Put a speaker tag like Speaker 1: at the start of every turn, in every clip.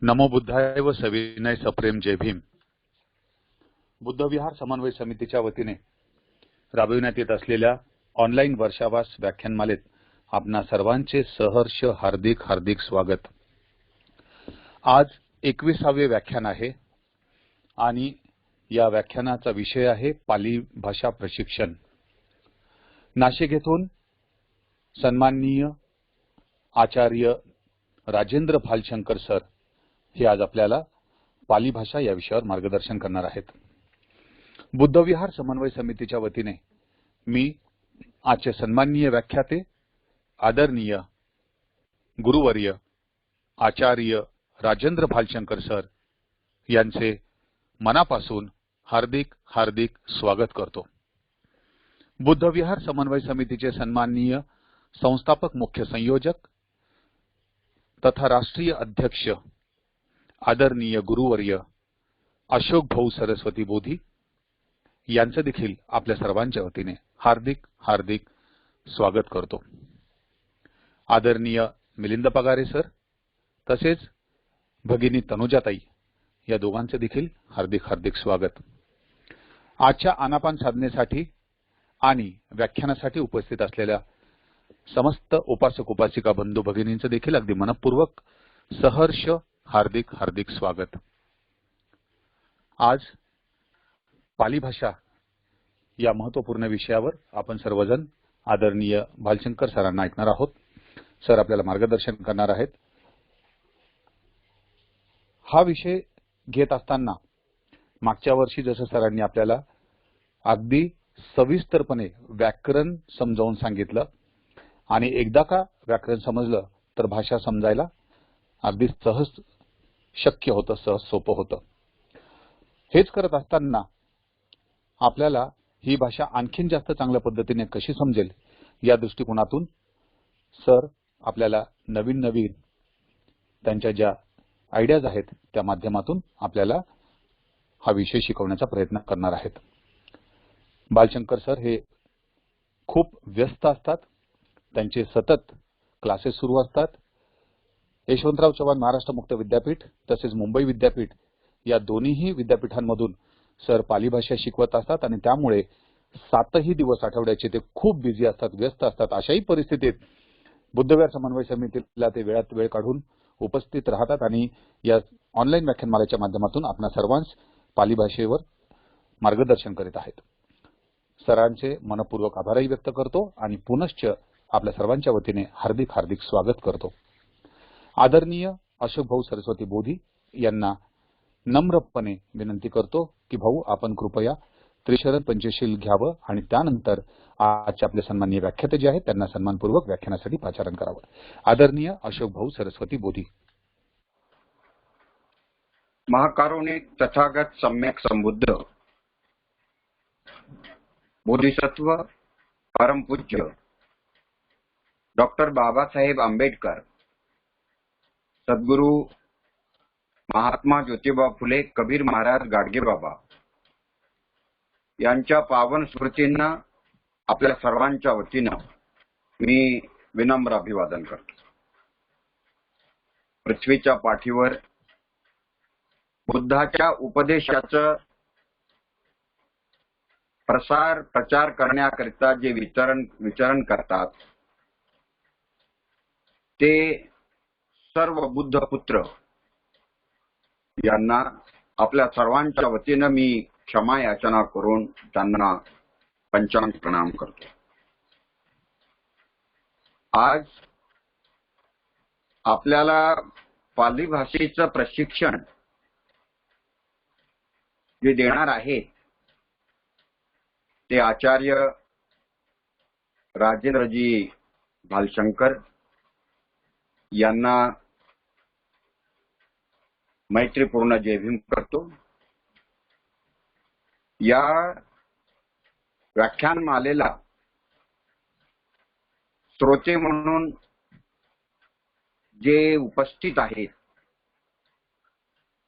Speaker 1: नमो बुद्धाय व सविनय सप्रेम जय भीम. बुद्धविहार समन्वय समितीच्या वतीने राबविण्यात येत असलेल्या ऑनलाईन वर्षावास व्याख्यानमालेत आपणा सर्वांचे सहर्ष हार्दिक स्वागत. आज 21वे व्याख्यान आहे आणि या व्याख्यानाचा विषय आहे पाली भाषा प्रशिक्षण. नाशिक येथून सन्माननीय आचार्य राजेंद्र भालशंकर सर हे आज आपल्याला पाली भाषा या विषयावर मार्गदर्शन करणार आहेत. बुद्धविहार समन्वय समितीच्या वतीने मी आजचे सन्माननीय व्याख्याते आदरणीय गुरुवर्य आचार्य राजेंद्र भालशंकर सर यांचे मनापासून हार्दिक स्वागत करतो. बुद्धविहार समन्वय समितीचे सन्माननीय संस्थापक मुख्य संयोजक तथा राष्ट्रीय अध्यक्ष आदरणीय गुरुवर्य अशोक भाऊ सरस्वती बोधी यांचे देखील आपल्या सर्वांच्या वतीने हार्दिक स्वागत करतो. आदरणीय मिलिंद पगारे सर तसेच भगिनी तनुजाताई या दोघांचे देखील हार्दिक स्वागत. आजच्या आनापान साधनेसाठी आणि व्याख्यानासाठी उपस्थित असलेल्या समस्त उपासक उपासिका बंधू भगिनींचे देखील अगदी मनपूर्वक सहर्ष हार्दिक स्वागत. आज पाली भाषा या महत्त्वपूर्ण विषयावर आपण सर्वजण आदरणीय भालशंकर सरांना ऐकणार आहोत. सर आपल्याला मार्गदर्शन करणार आहेत. हा विषय घेत असताना मागच्या वर्षी जसं सरांनी आपल्याला अगदी सविस्तरपणे व्याकरण समजावून सांगितलं आणि एकदा का व्याकरण समजलं तर भाषा समजायला अगदी सहज शक्य होतं, सहज सोपं होतं. हेच करत असताना आपल्याला ही भाषा आणखीन जास्त चांगल्या पद्धतीने कशी समजेल या दृष्टिकोनातून सर आपल्याला नवीन त्यांच्या ज्या आयडियाज आहेत त्या माध्यमातून आपल्याला हा विषय शिकवण्याचा प्रयत्न करणार आहेत. भालशंकर सर हे खूप व्यस्त असतात. त्यांचे सतत क्लासेस सुरू असतात. यशवंतराव चव्हाण महाराष्ट्र मुक्त विद्यापीठ तसेच मुंबई विद्यापीठ या दोन्हीही विद्यापीठांमधून सर पाली भाषा शिकवत असतात आणि त्यामुळे 7ही दिवस आठवड्याचे ते खूप बिझी असतात, व्यस्त असतात. अशाही परिस्थितीत बुद्धविहार समन्वय समितीला ते वेळात वेळ काढून उपस्थित राहतात आणि या ऑनलाईन व्याख्यानमालेच्या माध्यमातून आपणा सर्वांस पाली भाषेवर मार्गदर्शन करीत आहेत. सरांचे मनपूर्वक आभारही व्यक्त करतो आणि पुनश्च आपल्या सर्वांच्या वतीने हार्दिक स्वागत करतो. आदरणीय अशोक भाऊ सरस्वती बोधी यांना नम्रपणे विनंती करतो की भाऊ आपण कृपया त्रिशरण पंचशील घ्यावं आणि त्यानंतर आजचे आपले सन्माननीय व्याख्याते जे आहेत त्यांना सन्मानपूर्वक व्याख्यानासाठी पाचारण करावं. आदरणीय अशोक भाऊ सरस्वती बोधी.
Speaker 2: महाकारुणिक तथागत सम्यक संबुद्ध बोधिसत्व परमपूज्य डॉक्टर बाबासाहेब आंबेडकर, सद्गुरू महात्मा ज्योतिबा फुले कबीर महाराज गाडगे बाबा यांच्या पावन स्मृतींना आपल्या सर्वांच्या वतीनं मी विनम्र अभिवादन करतो. पृथ्वीच्या पाठीवर बुद्धाच्या उपदेशाचं प्रचार करण्याकरिता जे विचरण करतात ते सर्व बुद्ध पुत्र यांना आपल्या सर्वांच्या वतीनं मी क्षमा याचना करून त्यांना पंचांग प्रणाम करतो. आज आपल्याला पाली भाषेचं प्रशिक्षण जे देणार आहेत ते आचार्य राजेंद्रजी भालशंकर यांना मैत्रीपूर्ण जय भीम करतो. या व्याख्यानमालेला श्रोते म्हणून जे उपस्थित आहेत,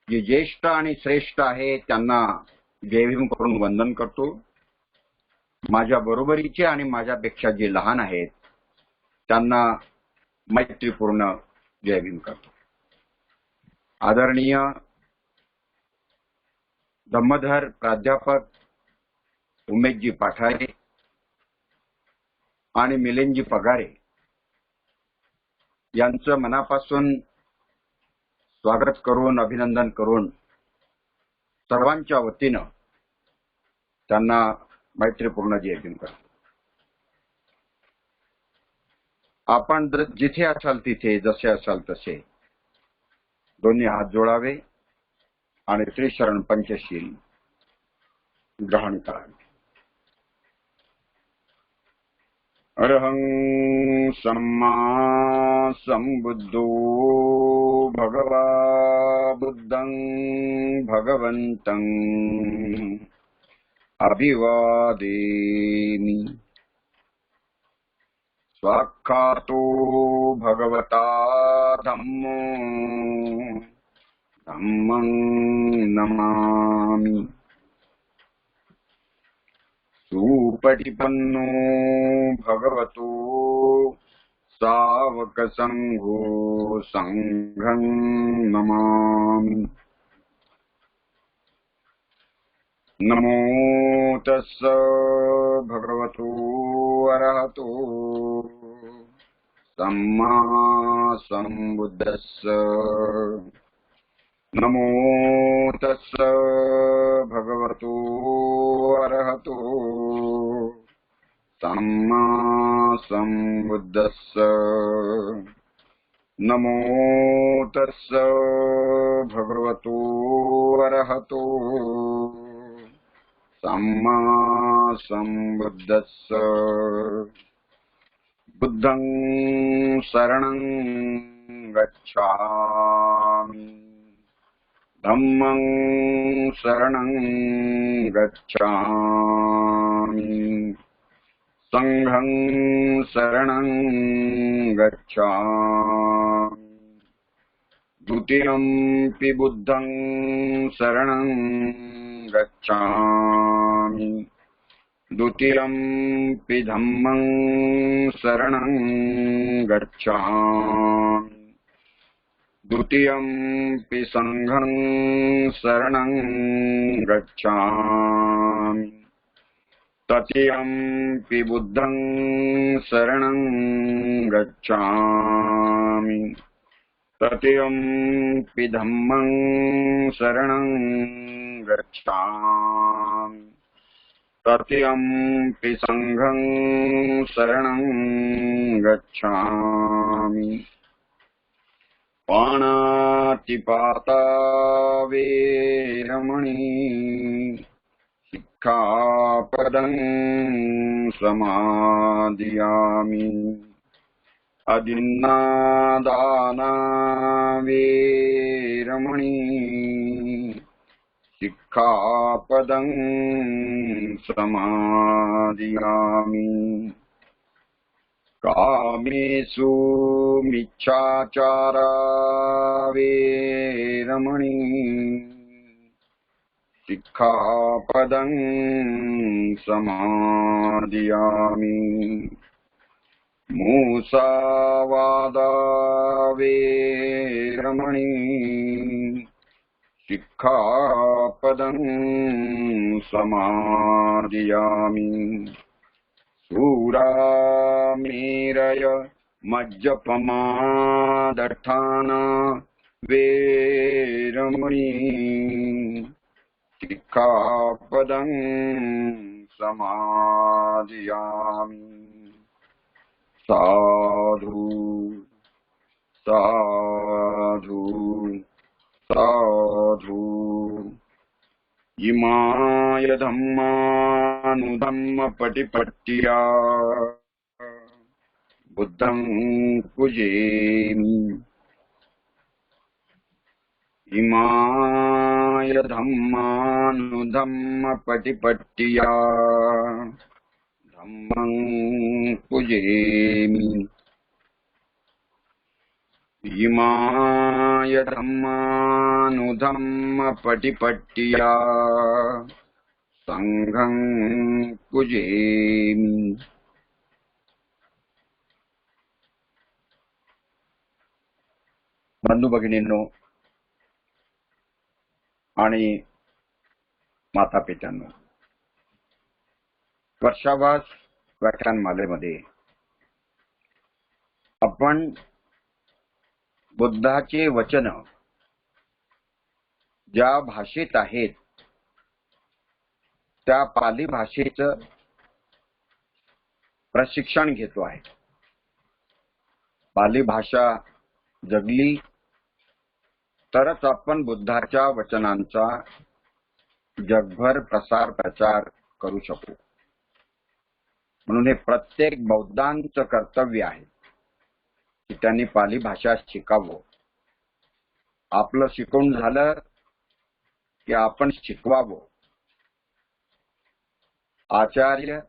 Speaker 2: जे ज्येष्ठ आणि श्रेष्ठ आहेत त्यांना जय भीम करून वंदन करतो. माझ्या बरोबरीचे आणि माझ्यापेक्षा जे लहान आहेत त्यांना मैत्रीपूर्ण जय भीम करतो. आदरणीय धम्मधर प्राध्यापक उमेशजी पाठारे आणि मिलिंदजी पगारे यांचं मनापासून स्वागत करून अभिनंदन करून सर्वांच्या वतीनं त्यांना मैत्रीपूर्ण जय भीम करतो. आपण जिथे असाल तिथे जसे असाल तसे दोन्ही हात जोडावे आणि त्रिशरण पंचशील ग्रहण करावे. अरहं सम्मा संबुद्धो भगवा बुद्धं भगवन्तं अभिवादेमि. स्वाक्षातो भगवता धम्मो धम्मं नमामि. सुपटिपन्नो भगवतो सावकसंघो संघं नमामि. नमो तस्स भगवतो अरहतो सम्मा संबुद्धस्स. नमो तस्स भगवतो अरहतो सम्मा संबुद्धस्स. नमो तस्स भगवतो अरहतो सम्मा संबुद्धस्स. बुद्धं शरणं गच्छामि. धम्मं शरणं गच्छामि. संघं शरणं गच्छामि. द्वितीयंपि बुद्धं शरणं गच्छामि. द्वितीयंपि धम्मं शरणं गच्छामि. द्वितीयंपि संघं शरणं गच्छामि. तृतीयंपि बुद्धं शरणं गच्छामि. तृतीयंपि धम्मं शरणं गच्छामि. तृतीयंपि संघं शरणं गच्छामि. पाणातिपाता वेरमणि सिक्खापदं समादियामि. अदिन्नादाना वेरमणि सिक्खापदं समादियामि. कामेषु मिच्छाचारा वेरमणि सिक्खापदं समादियामि. मूसावादा वेरमणि सिक्खापदं समादियामि. शूरामेरय मज्जपमादर्थाना वेरमणि सिक्खापदं समादियामि. साधु साधु साधु. इमाय धम्मानुधम्म पटिपट्टिया बुद्धं पूजेमि. इमाय धम्मानुधम्म पटिपट्टिया धम्मं पूजेमि. इमाय धम्मानुधम्म पटिपट्टिया संघं पूजेमि. बंधू भगिनींनो, आणि मातापित्यांनो, वर्षावास व्याख्यानमालेमध्ये आपण बुद्धाचे वचन ज्या भाषेत आहेत त्या पाली भाषेचं प्रशिक्षण घेतो आहे. पाली भाषा जगली तरच आपण बुद्धाच्या वचनांचा जगभर प्रसार प्रचार करू शकू. म्हणून हे प्रत्येक बौद्धांचं कर्तव्य आहे की त्यांनी पाली भाषा शिकावं. आपलं शिकवून झालं की आपण शिकवावं. आचार्य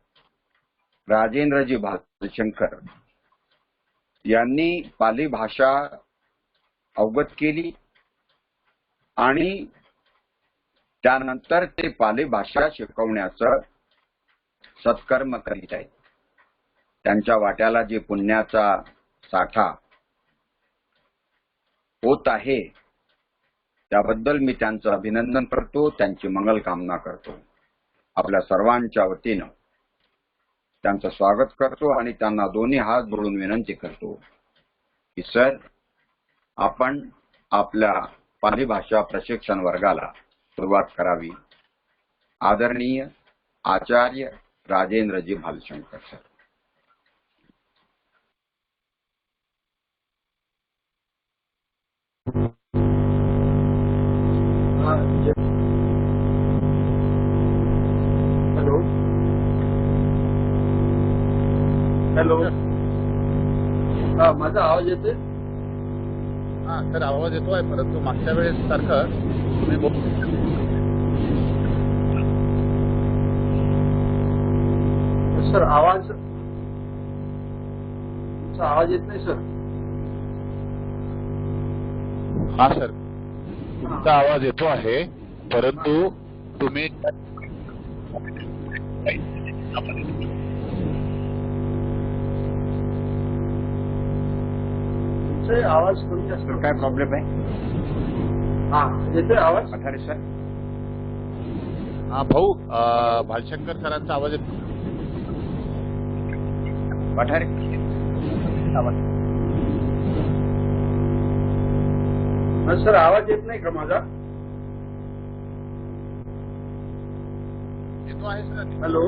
Speaker 2: राजेंद्रजी भालशंकर यांनी पाली भाषा अवगत केली आणि त्यानंतर ते पाली भाषा शिकवण्याचं सत्कर्म करीत आहेत. त्यांच्या वाट्याला जे पुण्याचा साठा होत आहे त्याबद्दल मी त्यांचं अभिनंदन करतो, त्यांची मंगल कामना करतो. आपल्या सर्वांच्या वतीनं त्यांचं स्वागत करतो आणि त्यांना दोन्ही हात जोडून विनंती करतो की सर, आपण आपल्या पाली भाषा प्रशिक्षण वर्गाला सुरुवात करावी. आदरणीय आचार्य Rajendraji Bhalshankar sir.
Speaker 3: Hello hello, हा माझा आवाज येतोय?
Speaker 1: हा सर, आवाज येतोय, परंतु मागच्या वेळेस सारखं तुम्ही
Speaker 3: सर आवाज, तुमचा आवाज येत नाही सर.
Speaker 1: हा सर, तुमचा आवाज येतो आहे, परंतु तुम्ही
Speaker 3: तुमचा आवाज कमी असतो.
Speaker 2: काय प्रॉब्लेम आहे?
Speaker 3: हा येतोय आवाज?
Speaker 2: पठारे सर.
Speaker 1: हा भाऊ, भालशंकर सरांचा आवाज येतो.
Speaker 2: पठारे
Speaker 3: सर आवाज येत नाही का माझा?
Speaker 1: येतो आहे सर.
Speaker 3: Hello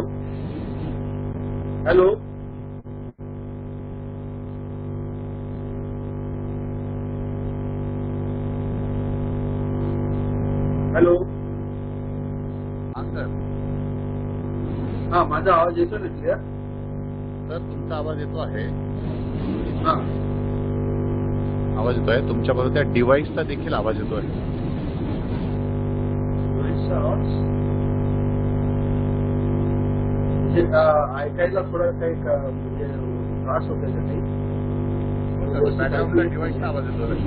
Speaker 3: hello, hello.
Speaker 1: हा सर.
Speaker 3: हा माझा आवाज येतो ना क्लिअर?
Speaker 1: सर तुमचा आवाज येतो आहे.
Speaker 3: हा
Speaker 1: आवाज येतोय तुमच्याबरोबर, त्या डिव्हाइसचा देखील आवाज येतोय.
Speaker 3: आवाज म्हणजे ऐकायला थोडा काही म्हणजे त्रास होतो का काही?
Speaker 1: बॅकग्राऊंडला डिव्हाइसचा आवाज येतोय.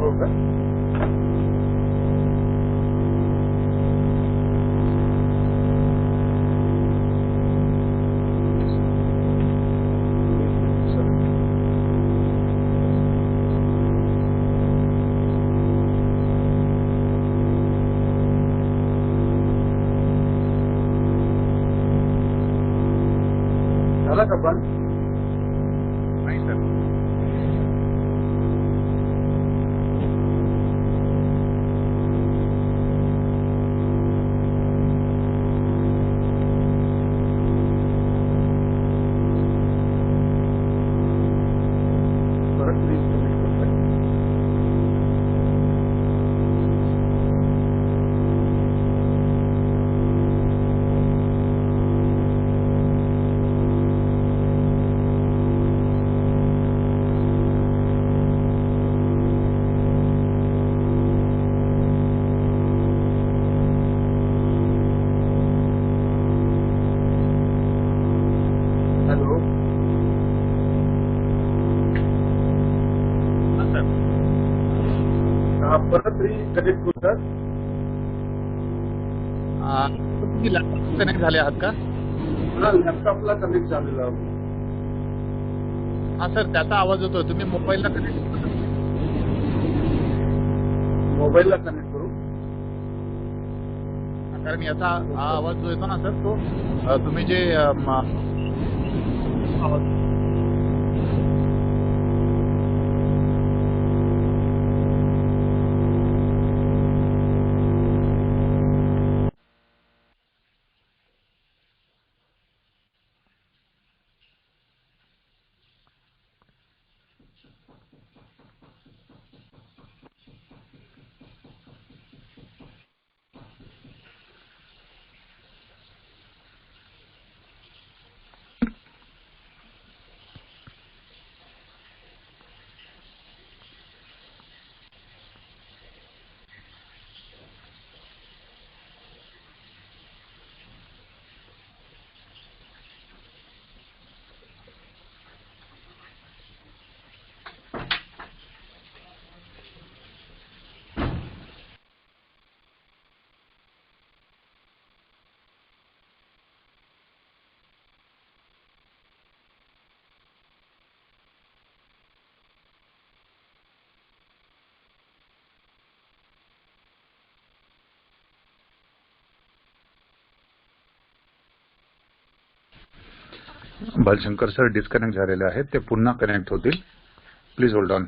Speaker 3: हो का? झाला का पण?
Speaker 1: नाही सर.
Speaker 3: परत प्लीज कमेंट करताय. हॅलो.
Speaker 1: हा सर.
Speaker 3: परत रिकनेक्ट होतात.
Speaker 1: तुम्ही लॅपटॉप कनेक्ट झाले आहात का?
Speaker 3: मला लॅपटॉपला कनेक्ट झालेला आहे.
Speaker 1: हा सर, त्याचा आवाज येतोय. तुम्ही मोबाईलला कनेक्ट
Speaker 3: मोबाईलला कनेक्ट करू.
Speaker 1: कारण याचा हा आवाज जो येतो ना सर तो तुम्ही जे आवाज बालशंकर सर डिस्कनेक्ट झालेले आहेत, ते पुन्हा कनेक्ट होतील. Please hold on.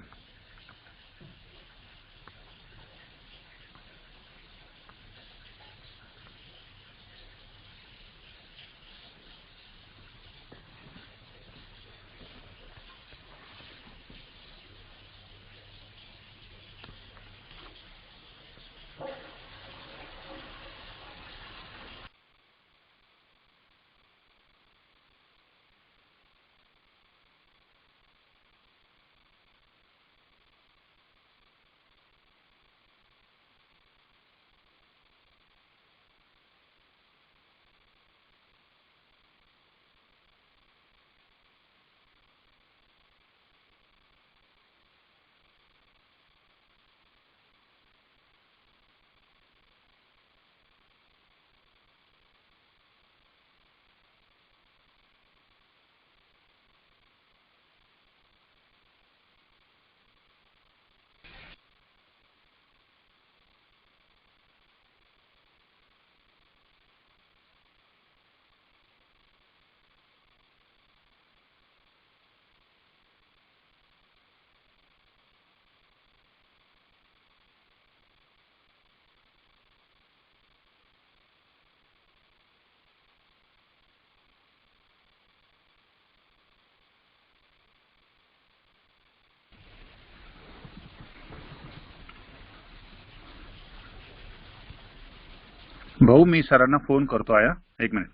Speaker 1: भाऊ मी सरांना फोन करतो आहे. एक मिनिट.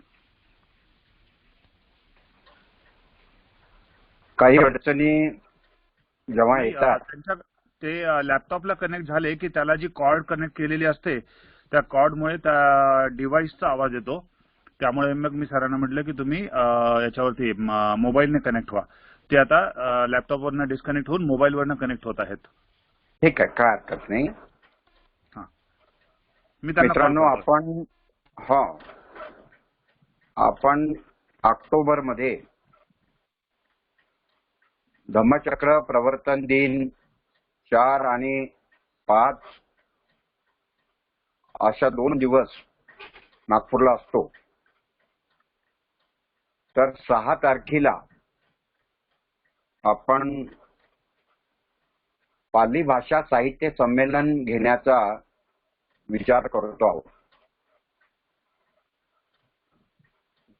Speaker 2: काही अडचणी जेव्हा येतात
Speaker 1: त्यांच्या ते लॅपटॉपला कनेक्ट झाले की त्याला जी कॉर्ड कनेक्ट केलेली असते त्या कॉर्डमुळे त्या डिव्हाइसचा आवाज येतो. त्यामुळे मग मी सरांना म्हटलं की तुम्ही याच्यावरती मोबाईलने कनेक्ट व्हा. ते आता लॅपटॉपवरनं डिस्कनेक्ट होऊन मोबाईलवरनं कनेक्ट होत आहेत.
Speaker 2: ठीक आहे, काय हरकत नाही.
Speaker 1: मी त्यांना
Speaker 2: मित्रांनो, आपण ऑक्टोबरमध्ये धम्मचक्र प्रवर्तन दिन 4 आणि 5 अशा 2 दिवस नागपूरला असतो. तर 6 तारखेला आपण पाली भाषा साहित्य संमेलन घेण्याचा विचार करतो आहोत.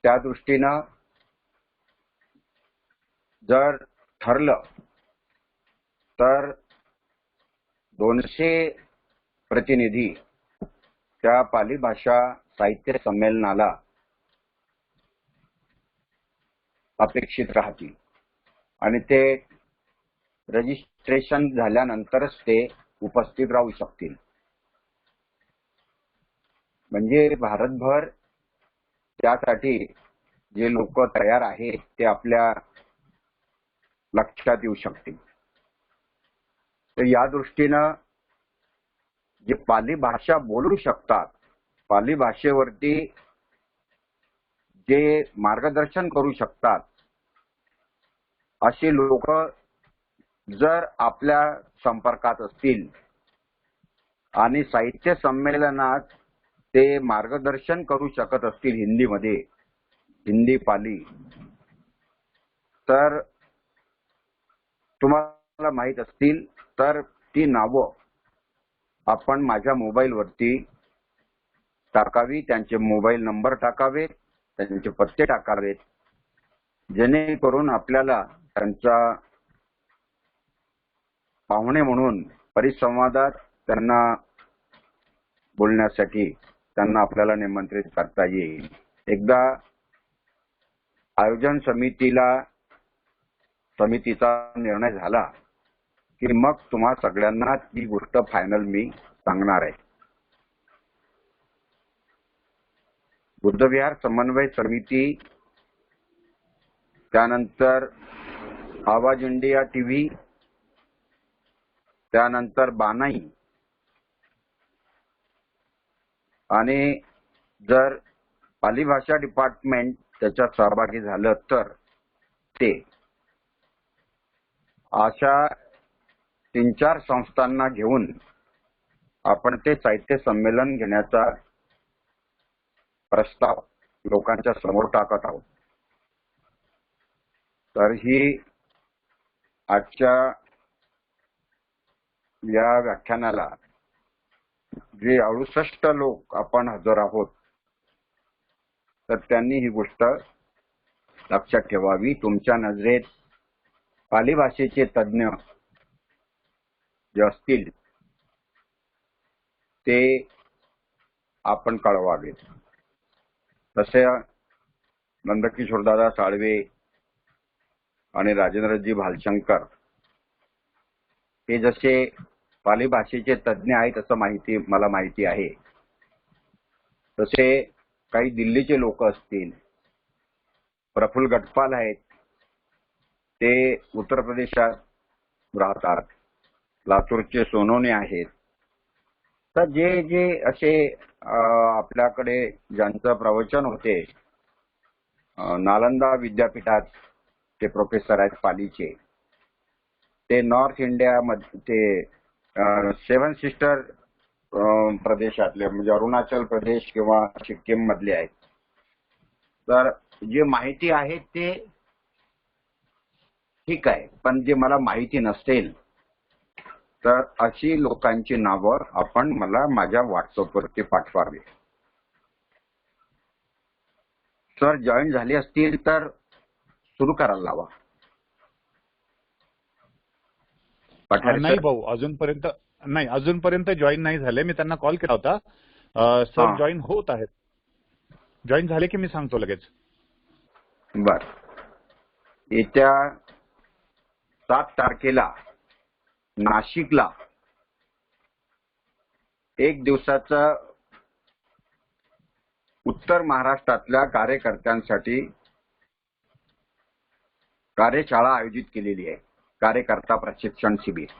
Speaker 2: त्या दृष्टीनं जर ठरलं तर 200 प्रतिनिधी त्या पाली भाषा साहित्य संमेलनाला अपेक्षित राहतील आणि ते रजिस्ट्रेशन झाल्यानंतरच ते उपस्थित राहू शकतील. म्हणजे भारतभर त्यासाठी जे लोक तयार आहेत ते आपल्या लक्षात येऊ शकतील. तर या दृष्टीनं जे पाली भाषा बोलू शकतात, पाली भाषेवरती जे मार्गदर्शन करू शकतात असे लोक जर आपल्या संपर्कात असतील आणि साहित्य संमेलनात ते मार्गदर्शन करू शकत असतील हिंदीमध्ये, हिंदी पाली, तर तुम्हाला माहित असतील तर ती नावं आपण माझ्या मोबाईलवरती टाकावी, त्यांचे मोबाईल नंबर टाकावेत, त्यांचे पत्ते टाकावेत, जेणेकरून आपल्याला त्यांचा पाहुणे म्हणून परिसंवादात त्यांना बोलण्यासाठी त्यांना आपल्याला निमंत्रित करता येईल. एकदा आयोजन समितीचा निर्णय झाला की मग तुम्हा सगळ्यांना ही गोष्ट फायनल मी सांगणार आहे. बुद्धविहार समन्वय समिती, त्यानंतर आवाज इंडिया टीव्ही, त्यानंतर बानाई, आणि जर पाली भाषा डिपार्टमेंट त्याच्यात सहभागी झालं तर ते अशा 3-4 संस्थांना घेऊन आपण ते साहित्य संमेलन घेण्याचा प्रस्ताव लोकांच्या समोर टाकत आहोत. तर ही आजच्या या व्याख्यानाला जे 68 लोक आपण हजर आहोत, तर त्यांनी ही गोष्ट लक्षात ठेवावी. तुमच्या नजरेत पाली भाषेचे तज्ञ जे असतील ते आपण कळवावेत. तसे नंदकिशोरदादा साळवे आणि राजेंद्रजी भालशंकर हे जसे पाली भाषेचे तज्ञ आहेत असं मला माहिती आहे, तसे काही दिल्लीचे लोक असतील, प्रफुल्ल गटपाल आहेत, ते उत्तर प्रदेशात राहतात, लातूरचे सोनवणे आहेत. तर जे असे आपल्याकडे ज्यांचं प्रवचन होते, नालंदा विद्यापीठात ते प्रोफेसर आहेत पालीचे, ते नॉर्थ इंडियामध्ये ते 7 सिस्टर प्रदेशातले म्हणजे अरुणाचल प्रदेश किंवा सिक्कीम मधले आहेत. तर जे माहिती आहे ते ठीक आहे, पण जे मला माहिती नसेल तर अशी लोकांची नावं आपण मला माझ्या व्हॉट्सअपवरती पाठवावी. सर जॉईन झाले असतील तर सुरू करायला लावा.
Speaker 1: नाही भाऊ, अजूनपर्यंत जॉईन नाही झाले. मी त्यांना कॉल केला होता. सर जॉईन होत आहेत. जॉईन झाले की मी सांगतो लगेच.
Speaker 2: बर. येत्या 7 तारखेला नाशिकला 1 दिवसाचा उत्तर महाराष्ट्रातल्या कार्यकर्त्यांसाठी कार्यशाळा आयोजित केलेली आहे. कार्यकर्ता प्रशिक्षण शिबिर.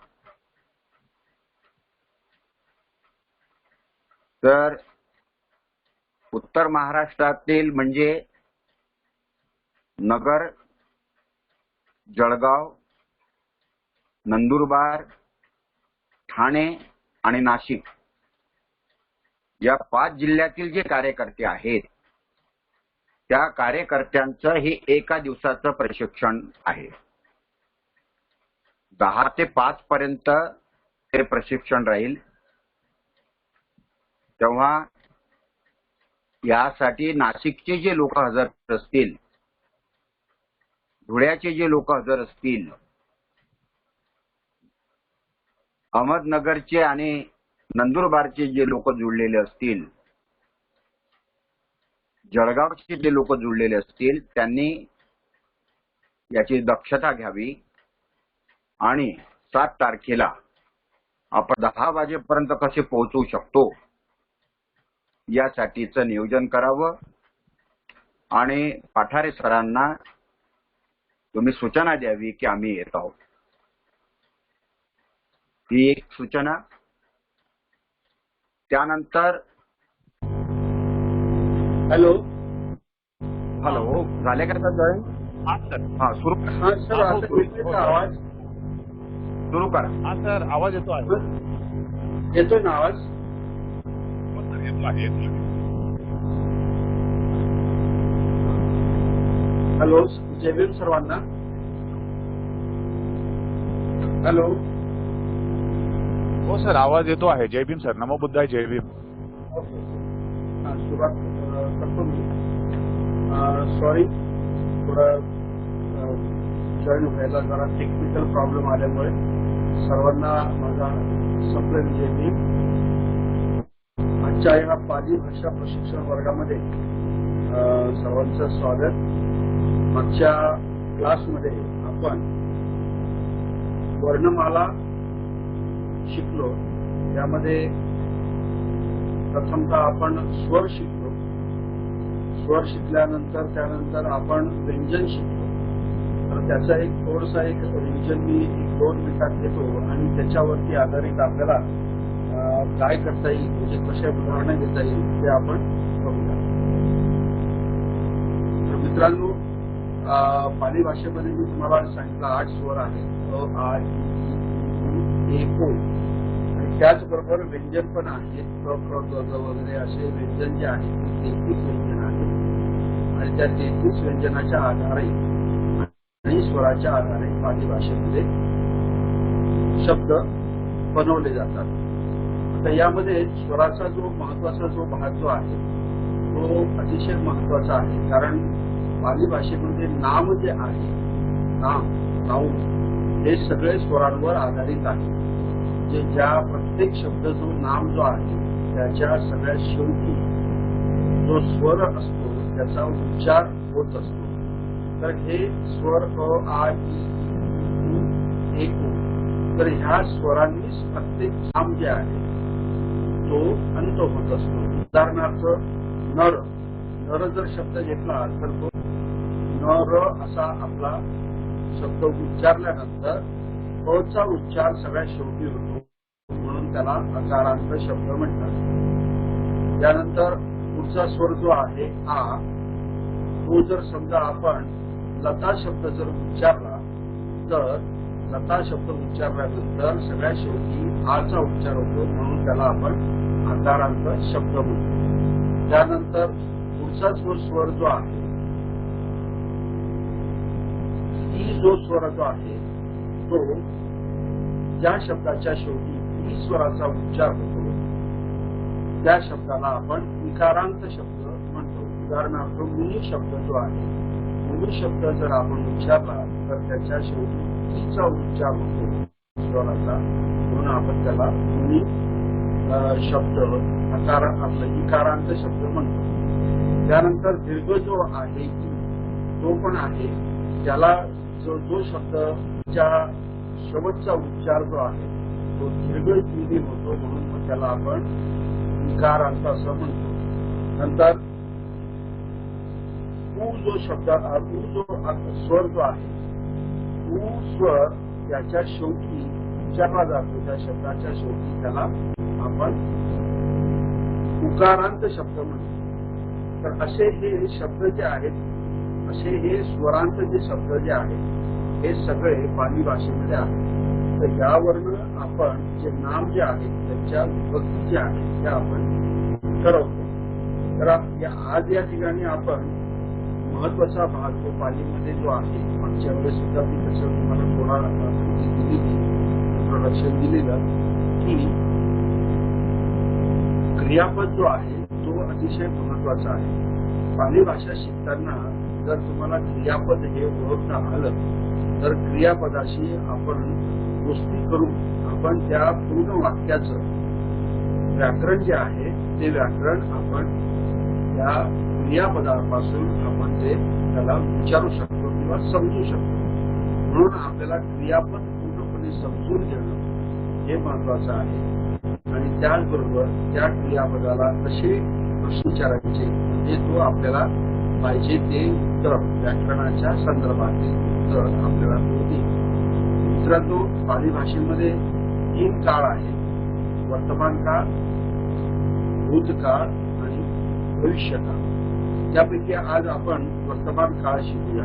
Speaker 2: तर उत्तर महाराष्ट्रातील म्हणजे नगर, जळगाव, नंदुरबार, ठाणे आणि नाशिक या 5 जिल्ह्यातील जे कार्यकर्ते आहेत त्या कार्यकर्त्यांचं हे एका दिवसाचं प्रशिक्षण आहे. 10 ते 5 पर्यंत हे प्रशिक्षण राहील. तेव्हा यासाठी नाशिकचे जे लोक हजर असतील, धुळ्याचे जे लोक हजर असतील, अहमदनगरचे आणि नंदुरबारचे जे लोक जुळलेले असतील, जळगावचे जे लोक जुळलेले असतील, त्यांनी याची दक्षता घ्यावी आणि 7 तारखेला आपण 10 वाजेपर्यंत कसे पोहोचू शकतो यासाठीचं नियोजन करावं. आणि पाठारे सरांना तुम्ही सूचना द्यावी की आम्ही येत आहोत. ही एक सूचना. त्यानंतर
Speaker 3: हॅलो
Speaker 2: झाले का सर जॉईन?
Speaker 1: हा सर.
Speaker 2: हा सुरू.
Speaker 3: हा सर, आता येतोय का आवाज?
Speaker 2: सुरू करा.
Speaker 1: हा सर, आवाज येतो आहे.
Speaker 3: येतोय ना आवाज?
Speaker 1: येतो आहे.
Speaker 3: हॅलो, जय भीम सर्वांना. हॅलो.
Speaker 1: हो सर, आवाज येतो आहे. जय भीम सर. नमो बुद्धाय. जय भीम.
Speaker 3: ओके. सुरुवात करतो मी. सॉरी, थोडं जॉईन व्हायला जरा टेक्निकल प्रॉब्लेम आल्यामुळे सर्वांना माझा संपूर्ण जय भीम. आजच्या या पाली भाषा प्रशिक्षण वर्गामध्ये सर्वांचं स्वागत. मागच्या क्लासमध्ये आपण वर्णमाला शिकलो. त्यामध्ये प्रथमतः आपण स्वर शिकलो. स्वर शिकल्यानंतर त्यानंतर आपण व्यंजन शिकलो. तर त्याचा एक थोडासा एक रिव्हिजन मी 1-2 मिनिटात घेतो आणि त्याच्यावरती आधारित आपल्याला काय करता येईल, म्हणजे कशा उदाहरणं घेता येईल ते आपण बघूया. तर मित्रांनो, पाली भाषेमध्ये मी तुम्हाला सांगितलं 8 स्वर आहेत. अ, आ, इ, ई, ओ. आणि त्याचबरोबर व्यंजन पण आहेत. क, ख, ग, ग वगैरे असे व्यंजन जे आहेत ते 33 व्यंजन आहेत. आणि त्या 33 व्यंजनाच्या आधारे आणि स्वराच्या आधारे पाली भाषेमध्ये शब्द बनवले जातात. आता यामध्ये स्वराचा जो महत्वाचा जो भाग जो आहे तो अतिशय महत्वाचा आहे. कारण पाली भाषेमध्ये नाम जे आहे, नाऊन, हे सगळे स्वरांवर आधारित आहे. म्हणजे ज्या प्रत्येक शब्द जो नाम जो आहे त्याच्या सगळ्या शेवटी जो स्वर असतो त्याचा उच्चार होत असतो. तर हे स्वर अ, आ, इ, ई, ओ. तर ह्या स्वरांनीच प्रत्येक नाम जे आहे तो अंत होत असतो. उदाहरणार्थ नर. नर जर शब्द घेतला तर तो नर असा आपला शब्द उच्चारल्यानंतर क चा उच्चार सगळ्यात शेवटी होतो, म्हणून त्याला अकारांत शब्द म्हणतात. त्यानंतर पुढचा स्वर जो आहे आ, तो जर समजा आपण लता शब्द जर उच्चारला तर लता शब्द उच्चारल्यानंतर सगळ्यात शेवटी आ चा उच्चार होतो, म्हणून त्याला आपण आकारांत शब्द म्हणतो. त्यानंतर पुढचा स्वर जो आहे ई, जो स्वर जो आहे तो ज्या शब्दाच्या शेवटी ई स्वराचा उच्चार होतो त्या शब्दाला आपण इकारांत शब्द म्हणतो. उदाहरणार्थ मुनी शब्द जो आहे, मुनी शब्द जर आपण उच्चारला तर त्याच्या शेवटी ईचा उच्चार होतो स्वराचा, म्हणून आपण त्याला मुनी शब्द आपला इकारांत शब्द म्हणतो. त्यानंतर दीर्घ जो आहे तो पण आहे. त्याला जो शब्दच्या शेवटचा उच्चार जो आहे तो दीर्घ होतो, म्हणून मग त्याला आपण इकारांत असं म्हणतो. नंतर उ जो शब्द, उ जो स्वर जो आहे, उ स्वर त्याच्या शेवटी उच्चारला जातो. त्या शब्दाच्या शेवटी त्याला आपण उकारांत शब्द म्हणतो. तर असे हे शब्द जे आहेत, असे हे स्वरांत जे शब्द जे आहेत हे सगळे पाली भाषेमध्ये आहेत. तर यावरनं आपण जे नाम जे आहेत त्याच्या विभक्ती जे आहेत त्या आपण ठरवतो. तर आज या ठिकाणी आपण महत्वाचा भाग तो पालीमध्ये जो आहे, मागच्या वेळेस सुद्धा मी त्याचं तुम्हाला थोडा इंट्रोडक्शन दिलेलं की क्रियापद जो आहे तो अतिशय महत्वाचा आहे. पाली भाषा शिकताना जर तुम्हाला क्रियापद हे ओळखता आलं तर क्रियापदाशी आपण गोष्टी करून आपण त्या पूर्ण वाक्याचं व्याकरण जे आहे ते व्याकरण आपण त्या क्रियापदापासून आपण ते त्याला विचारू शकतो किंवा समजू शकतो. म्हणून आपल्याला क्रियापद पूर्णपणे समजून घेणं हे महत्वाचं आहे. आणि त्याचबरोबर त्या क्रियापदाला कसे प्रश्न विचारायचे, म्हणजे तो आपल्याला पाहिजे ते उत्तर, व्याकरणाच्या संदर्भातील उत्तर आपल्याला देईल. मित्रांनो, पाली भाषेमध्ये 3 काळ आहे: वर्तमान काळ, भूतकाळ आणि भविष्यकाळ. त्यापैकी आज आपण वर्तमान काळ शिकूया.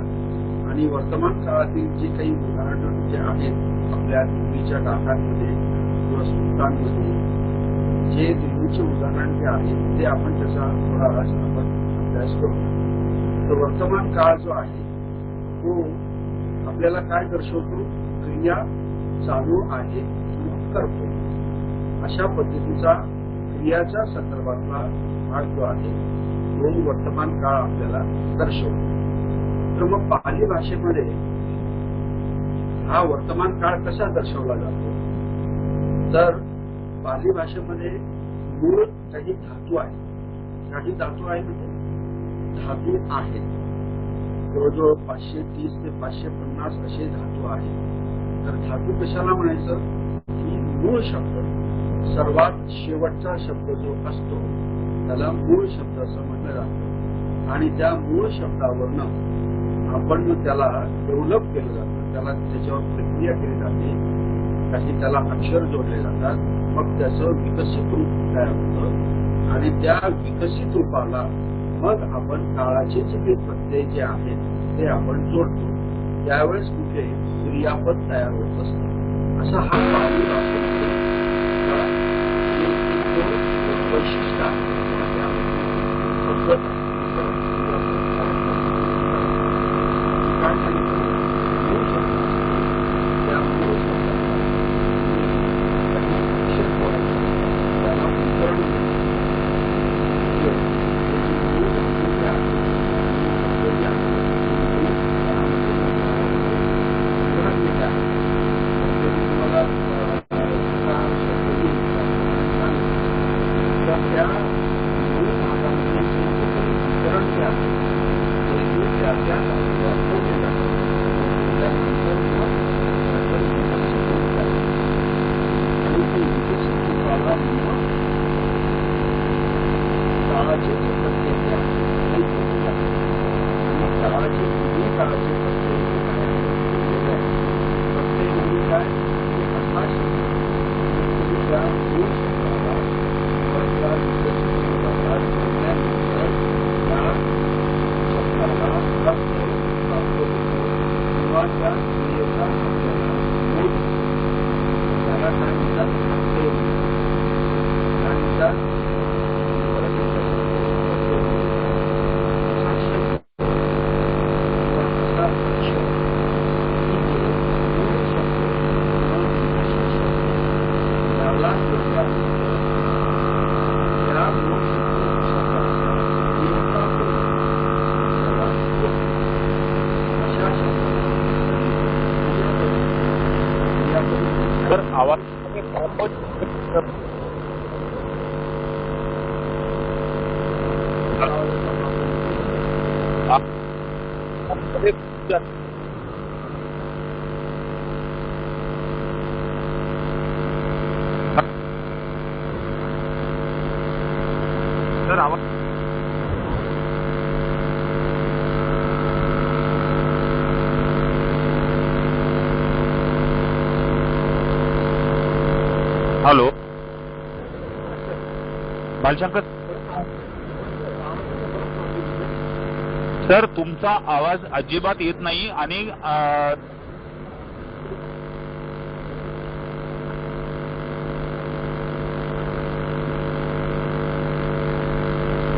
Speaker 3: आणि वर्तमान काळातील जे काही उदाहरणं जे आहेत आपल्या नेहमीच्या गाथांमध्ये किंवा सूक्तांमध्ये जे नेहमीचे उदाहरण जे आहेत ते आपण त्याचा थोडा आज आपण अभ्यास करू. तर वर्तमान काळ जो आहे तो आपल्याला काय दर्शवतो, क्रिया चालू आहे किंवा करतो, अशा पद्धतीचा क्रियाच्या संदर्भातला भाग जो आहे तो वर्तमान काळ आपल्याला दर्शवतो. तर मग पाली भाषेमध्ये हा वर्तमान काळ कसा दर्शवला जातो, तर पाली भाषेमध्ये मूळ काही धातू आहे. काही धातू आहे म्हणजे धातू आहेत. जवळजवळ 530 ते 550 असे धातू आहेत. तर धातू कशाला म्हणायचं की मूळ शब्द, सर्वात शेवटचा शब्द जो असतो त्याला मूळ शब्द असं म्हटलं जातं. आणि त्या मूळ शब्दावरनं आपण त्याला डेव्हलप केलं जातं, त्याला त्याच्यावर प्रक्रिया केली जाते, काही त्याला अक्षर जोडले जातात, मग त्याचं विकसित रूप तयार होतं. आणि त्या विकसित रूपाला मग आपण काळाचे जे प्रत्यय जे आहेत ते आपण जोडतो. त्यावेळेस कुठे क्रियापद तयार होत असतं. असा हा पाली भाषेमध्ये वैशिष्ट्य आहे. पद्धत आहे. काय सांगितलं, मूळ शब्द त्या मूळ शब्दाला अक्षर जोडायचं, त्याला उतरवून
Speaker 1: तर आवाज हॅलो बालशंकर सर, तुमचा आवाज अजिबात येत नाही आणि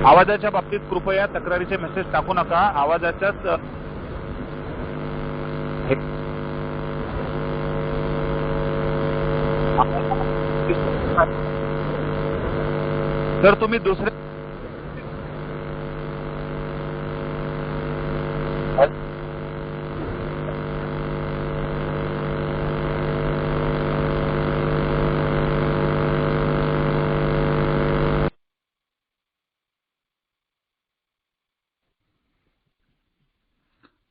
Speaker 1: आवाजाच्या बाबतीत कृपया तक्रारीचे मेसेज टाकू नका. आवाजाच्याच सर तुम्ही दुसरे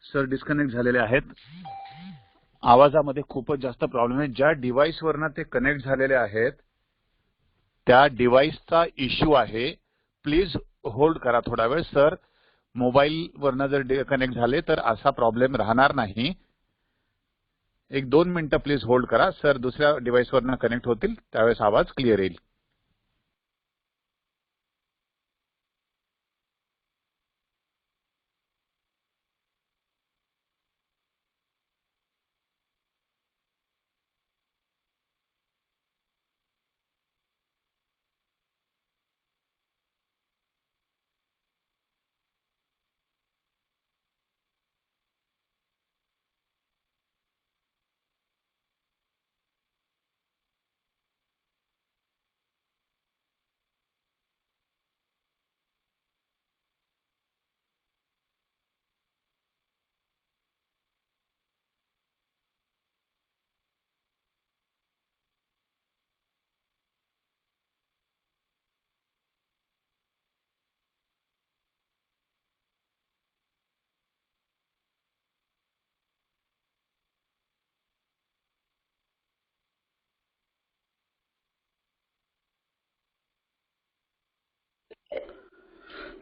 Speaker 1: सर डिस्कनेक्ट झालेले आहेत. आवाजामध्ये खूपच जास्त प्रॉब्लेम आहे. ज्या डिव्हाइसवरनं ते कनेक्ट झालेले आहेत त्या डिव्हाइसचा इश्यू आहे. प्लीज होल्ड करा थोडा वेळ. सर मोबाईल वरनं जर कनेक्ट झाले तर असा प्रॉब्लेम राहणार नाही. 1-2 मिनिटं प्लीज होल्ड करा. सर दुसऱ्या डिव्हाइसवरनं कनेक्ट होतील त्यावेळेस आवाज क्लिअर येईल.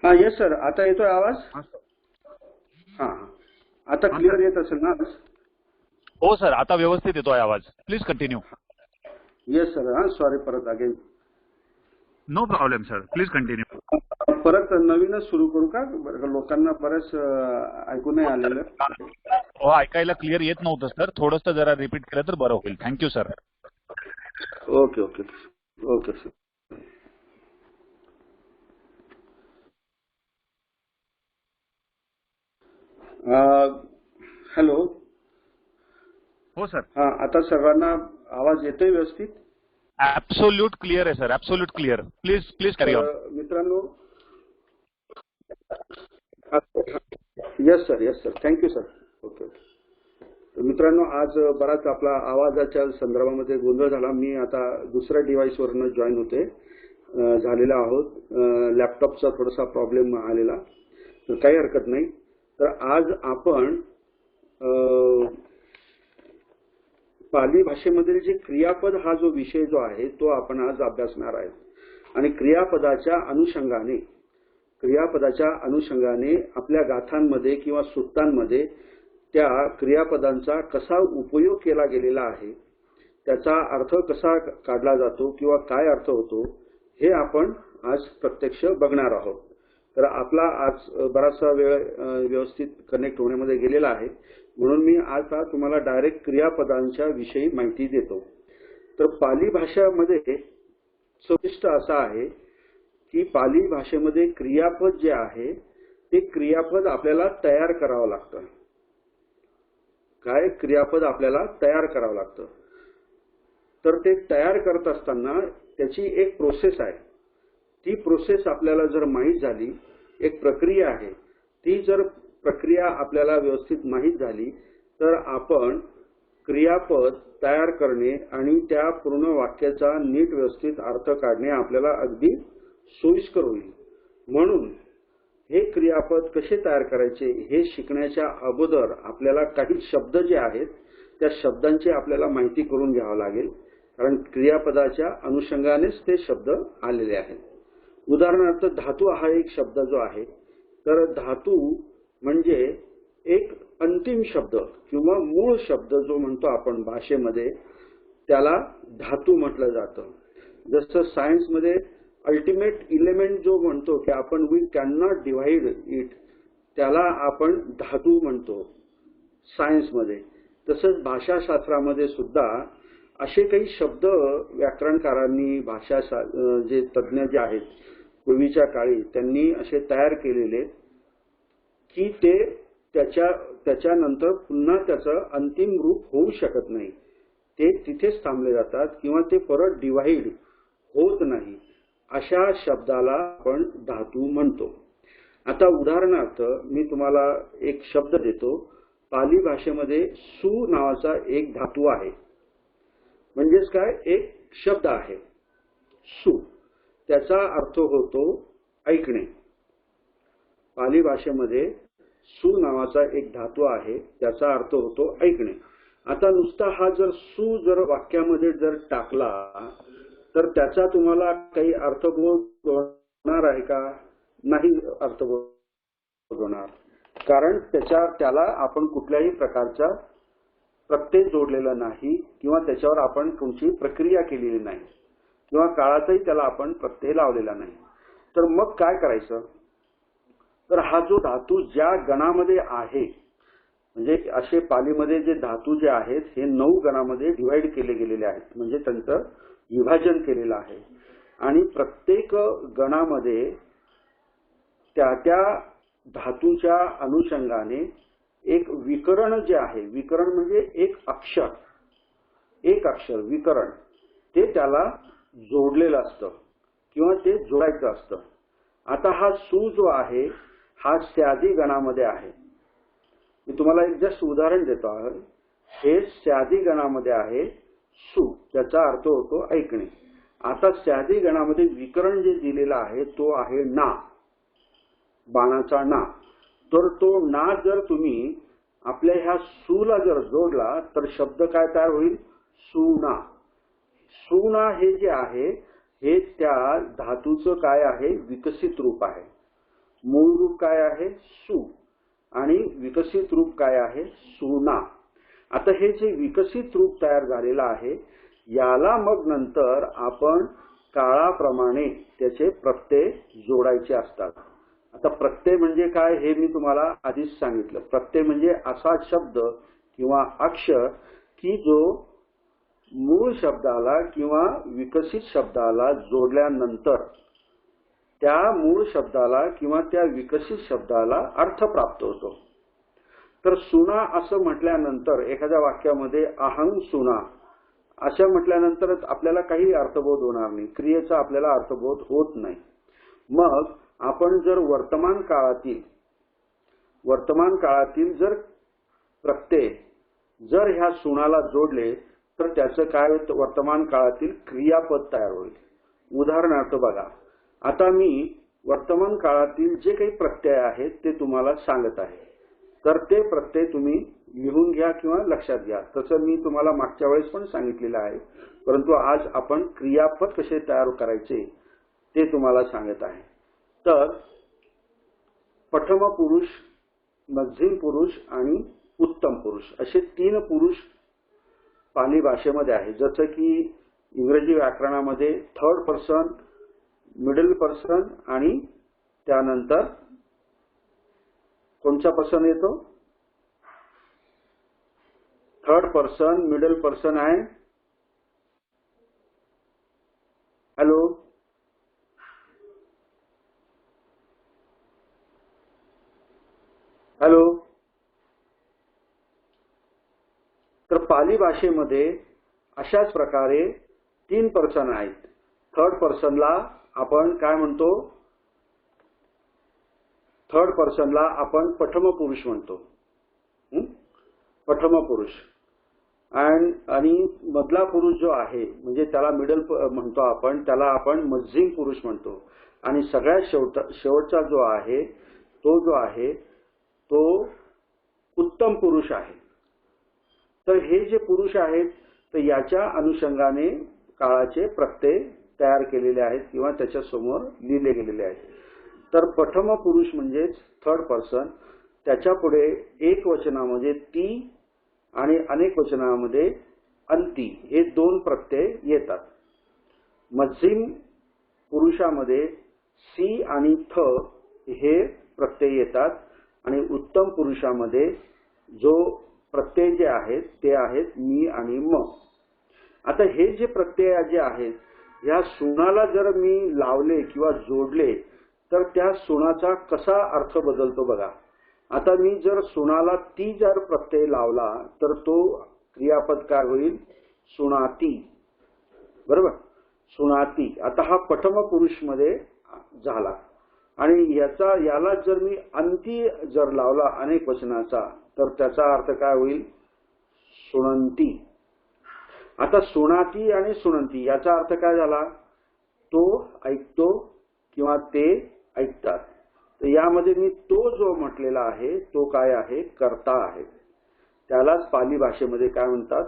Speaker 3: हा येस सर, आता येतोय आवाज? हा आता क्लिअर येत असेल ना?
Speaker 1: हो सर, आता व्यवस्थित येतोय आवाज. Please continue.
Speaker 3: Yes sir. हा सॉरी, परत again.
Speaker 1: No problem sir, please continue.
Speaker 3: परत नवीनच सुरू करू का? लोकांना बरंच ऐकू नाही आलेलं.
Speaker 1: हो, ऐकायला क्लिअर येत नव्हतं सर. थोडंसं जरा रिपीट केलं तर बरं होईल. Thank you sir.
Speaker 3: Okay okay okay sir. Hello.
Speaker 1: हो सर.
Speaker 3: हा, आता सर्वांना आवाज येतोय व्यवस्थित?
Speaker 1: ऍब्सोल्यूट क्लिअर आहे sir, absolute clear. Please please carry on.
Speaker 3: मित्रांनो, yes sir, yes sir, thank you sir. Okay okay. मित्रांनो, आज बराच आपला आवाजाच्या संदर्भामध्ये गोंधळ झाला. मी आता दुसऱ्या डिव्हाइसवरनं जॉईन होते झालेला आहोत. लॅपटॉपचा थोडासा प्रॉब्लेम आलेला, तर काही हरकत नाही. तर आज आपण पाली भाषेमधील जे क्रियापद हा जो विषय जो आहे तो आपण आज अभ्यासणार आहे. आणि क्रियापदाच्या अनुषंगाने आपल्या गाथांमध्ये किंवा सूक्तांमध्ये त्या क्रियापदांचा कसा उपयोग केला गेलेला आहे, त्याचा अर्थ कसा काढला जातो किंवा काय अर्थ होतो, हे आपण आज प्रत्यक्ष बघणार आहोत. तर आपला आज बराचसा वेळ व्यवस्थित कनेक्ट होण्यामध्ये गेलेला आहे, म्हणून मी आता तुम्हाला डायरेक्ट क्रियापदांच्या विषयी माहिती देतो. तर पाली भाषेमध्ये वैशिष्ट असं आहे की पाली भाषेमध्ये क्रियापद जे आहे ते क्रियापद आपल्याला तयार करावं लागतं. काय? क्रियापद आपल्याला तयार करावं लागतं. तर ते तयार करत असताना त्याची एक प्रोसेस आहे. ती प्रोसेस आपल्याला जर माहीत झाली, एक प्रक्रिया आहे, ती जर प्रक्रिया आपल्याला व्यवस्थित माहीत झाली तर आपण क्रियापद तयार करणे आणि त्या पूर्ण वाक्याचा नीट व्यवस्थित अर्थ काढणे आपल्याला अगदी सोयीस्कर होईल. म्हणून हे क्रियापद कसे तयार करायचे हे शिकण्याच्या अगोदर आपल्याला काही शब्द जे आहेत त्या शब्दांची आपल्याला माहिती करून घ्यावं लागेल, कारण क्रियापदाच्या अनुषंगानेच ते शब्द आलेले आहेत. उदाहरणार्थ धातू हा एक शब्द जो आहे, तर धातू म्हणजे एक अंतिम शब्द किंवा मूळ शब्द जो म्हणतो आपण भाषेमध्ये, त्याला धातू म्हटलं जातं. जसं सायन्समध्ये अल्टिमेट इलेमेंट जो म्हणतो की आपण we cannot divide it, त्याला आपण धातू म्हणतो सायन्समध्ये. तसंच भाषाशास्त्रामध्ये सुद्धा असे काही शब्द व्याकरणकारांनी, भाषा जे तज्ज्ञ जे आहेत पूर्वीच्या काळी, त्यांनी असे तयार केलेले की ते त्याच्यानंतर पुन्हा त्याचं अंतिम रूप होऊ शकत नाही, ते तिथेच थांबले जातात किंवा ते परत डिव्हाइड होत नाही. अशा शब्दाला आपण धातू म्हणतो. आता उदाहरणार्थ मी तुम्हाला एक शब्द देतो. पाली भाषेमध्ये सु नावाचा एक धातू आहे. म्हणजेच काय? एक शब्द आहे सु, त्याचा अर्थ होतो ऐकणे. पाली भाषेमध्ये सु नावाचा एक धातू आहे, त्याचा अर्थ होतो ऐकणे. आता नुसता हा जर सु जर वाक्यामध्ये जर टाकला तर त्याचा तुम्हाला काही अर्थबोध होणार आहे का? नाही अर्थबोध होणार, कारण त्याला आपण कुठल्याही प्रकारचा प्रत्यय जोडलेला नाही किंवा त्याच्यावर आपण कोणती प्रक्रिया केलेली नाही किंवा काळातही त्याला आपण प्रत्यय लावलेला नाही. तर मग काय करायचं? तर हा जो धातू ज्या गणामध्ये आहे, म्हणजे असे पालीमध्ये जे धातू जे आहेत हे 9 गणामध्ये डिव्हाइड केले गेलेले आहेत, म्हणजे त्यांचं विभाजन केलेलं आहे. आणि प्रत्येक गणामध्ये त्या धातूच्या अनुषंगाने एक विकरण जे आहे, विकरण म्हणजे एक अक्षर विकरण, ते त्याला जोडलेलं असतं किंवा ते जोडायचं असतं. आता हा सु जो आहे हा स्यादी गणामध्ये आहे. मी तुम्हाला एक जस्ट उदाहरण देतो आहे. हे स्यादी गणामध्ये आहे सु, त्याचा अर्थ होतो ऐकणे. आता स्यादी गणामध्ये विकरण जे दिलेला आहे तो आहे ना, बाणाचा ना. तर तो ना जर तुम्ही आपल्या ह्या सूला जर जोडला तर शब्द काय तयार होईल? सुना. सुना हे जे आहे हे त्या धातूचं काय आहे? विकसित रूप आहे. मूळ रूप काय आहे सु आणि विकसित रूप काय आहे सुना. आता हे जे विकसित रूप तयार झालेलं आहे याला मग नंतर आपण काळाप्रमाणे त्याचे प्रत्यय जोडायचे असतात. आता प्रत्यय म्हणजे काय हे मी तुम्हाला आधीच सांगितलं. प्रत्यय म्हणजे असा शब्द किंवा अक्षर की जो मूळ शब्दाला किंवा विकसित शब्दाला जोडल्यानंतर त्या मूळ शब्दाला किंवा त्या विकसित शब्दाला अर्थ प्राप्त होतो. तर सुना असं म्हटल्यानंतर एखाद्या वाक्यामध्ये अहं सुना असं म्हटल्यानंतरच आपल्याला काही अर्थबोध होणार नाही, क्रियेचा आपल्याला अर्थबोध होत नाही. मग आपण जर वर्तमान काळातील जर प्रत्यय जर ह्या सुनाला जोडले तर त्याचं काय वर्तमान काळातील क्रियापद तयार होईल. उदाहरणार्थ बघा, आता मी वर्तमान काळातील जे काही प्रत्यय आहेत ते तुम्हाला सांगत आहे, तर ते प्रत्यय तुम्ही लिहून घ्या किंवा लक्षात घ्या. तसं मी तुम्हाला मागच्या वेळेस पण सांगितलेलं आहे, परंतु आज आपण क्रियापद कसे तयार करायचे ते तुम्हाला सांगत आहे. तर प्रथम पुरुष, मध्यम पुरुष आणि उत्तम पुरुष असे 3 पुरुष पाली भाषेमध्ये आहे. जसं की इंग्रजी व्याकरणामध्ये थर्ड पर्सन, मिडल पर्सन आणि त्यानंतर कोणचा पर्सन येतो, थर्ड पर्सन, मिडल पर्सन आहे. Hello, hello. तर पाली भाषेमध्ये अशाच प्रकारे 3 पर्सन आहेत. थर्ड पर्सनला आपण काय म्हणतो, थर्ड पर्सनला आपण प्रथम पुरुष म्हणतो, प्रथम पुरुष. आणि मधला पुरुष जो आहे म्हणजे त्याला मिडल म्हणतो आपण, त्याला आपण मध्यम पुरुष म्हणतो. आणि सगळ्यात शेवटचा जो आहे तो उत्तम पुरुष आहे. तर हे जे पुरुष आहेत तर याच्या अनुषंगाने काळाचे प्रत्यय तयार केलेले आहेत किंवा त्याच्या समोर लिहिले गेलेले आहेत. तर प्रथम पुरुष म्हणजेच थर्ड पर्सन, त्याच्या पुढे एक वचनामध्ये ती आणि अनेक वचनामध्ये अंती हे 2 प्रत्यय येतात. मध्यम पुरुषामध्ये सी आणि थ हे प्रत्यय येतात आणि उत्तम पुरुषामध्ये जो प्रत्यय जे आहेत ते आहेत मी आणि म. आता हे जे प्रत्यय जे आहेत या सुनाला जर मी लावले किंवा जोडले तर त्या सुनाचा कसा अर्थ बदलतो बघा. आता मी जर सुनाला ती जर प्रत्यय लावला तर तो क्रियापद काय होईल, सुनाती. बरोबर, सुनाती. आता हा प्रथम पुरुष मध्ये झाला आणि याला जर मी अंती जर लावला अनेक वचनाचा तर त्याचा अर्थ काय होईल, सुनंती. आता सुनाती आणि सुनंती याचा अर्थ काय झाला, तो ऐकतो किंवा ते ऐकतात. तर यामध्ये मी तो जो म्हटलेला आहे तो काय आहे, कर्ता आहे. त्यालाच पाली भाषेमध्ये काय म्हणतात,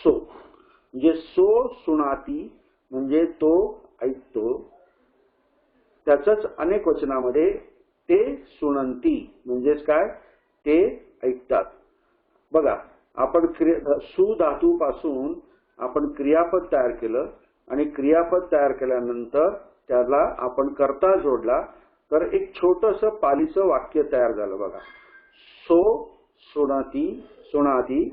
Speaker 3: सो. म्हणजे सो सुनाती म्हणजे तो ऐकतो. त्याचंच अनेक वचनामध्ये ते सुनंती म्हणजेच काय, ते ऐकतात. बघा, आपण सु धातू पासून आपण क्रियापद तयार केलं आणि क्रियापद तयार केल्यानंतर त्याला आपण कर्ता जोडला तर एक छोटंसं पालीचं वाक्य तयार झालं बघा. सो सुनाती, सुनाती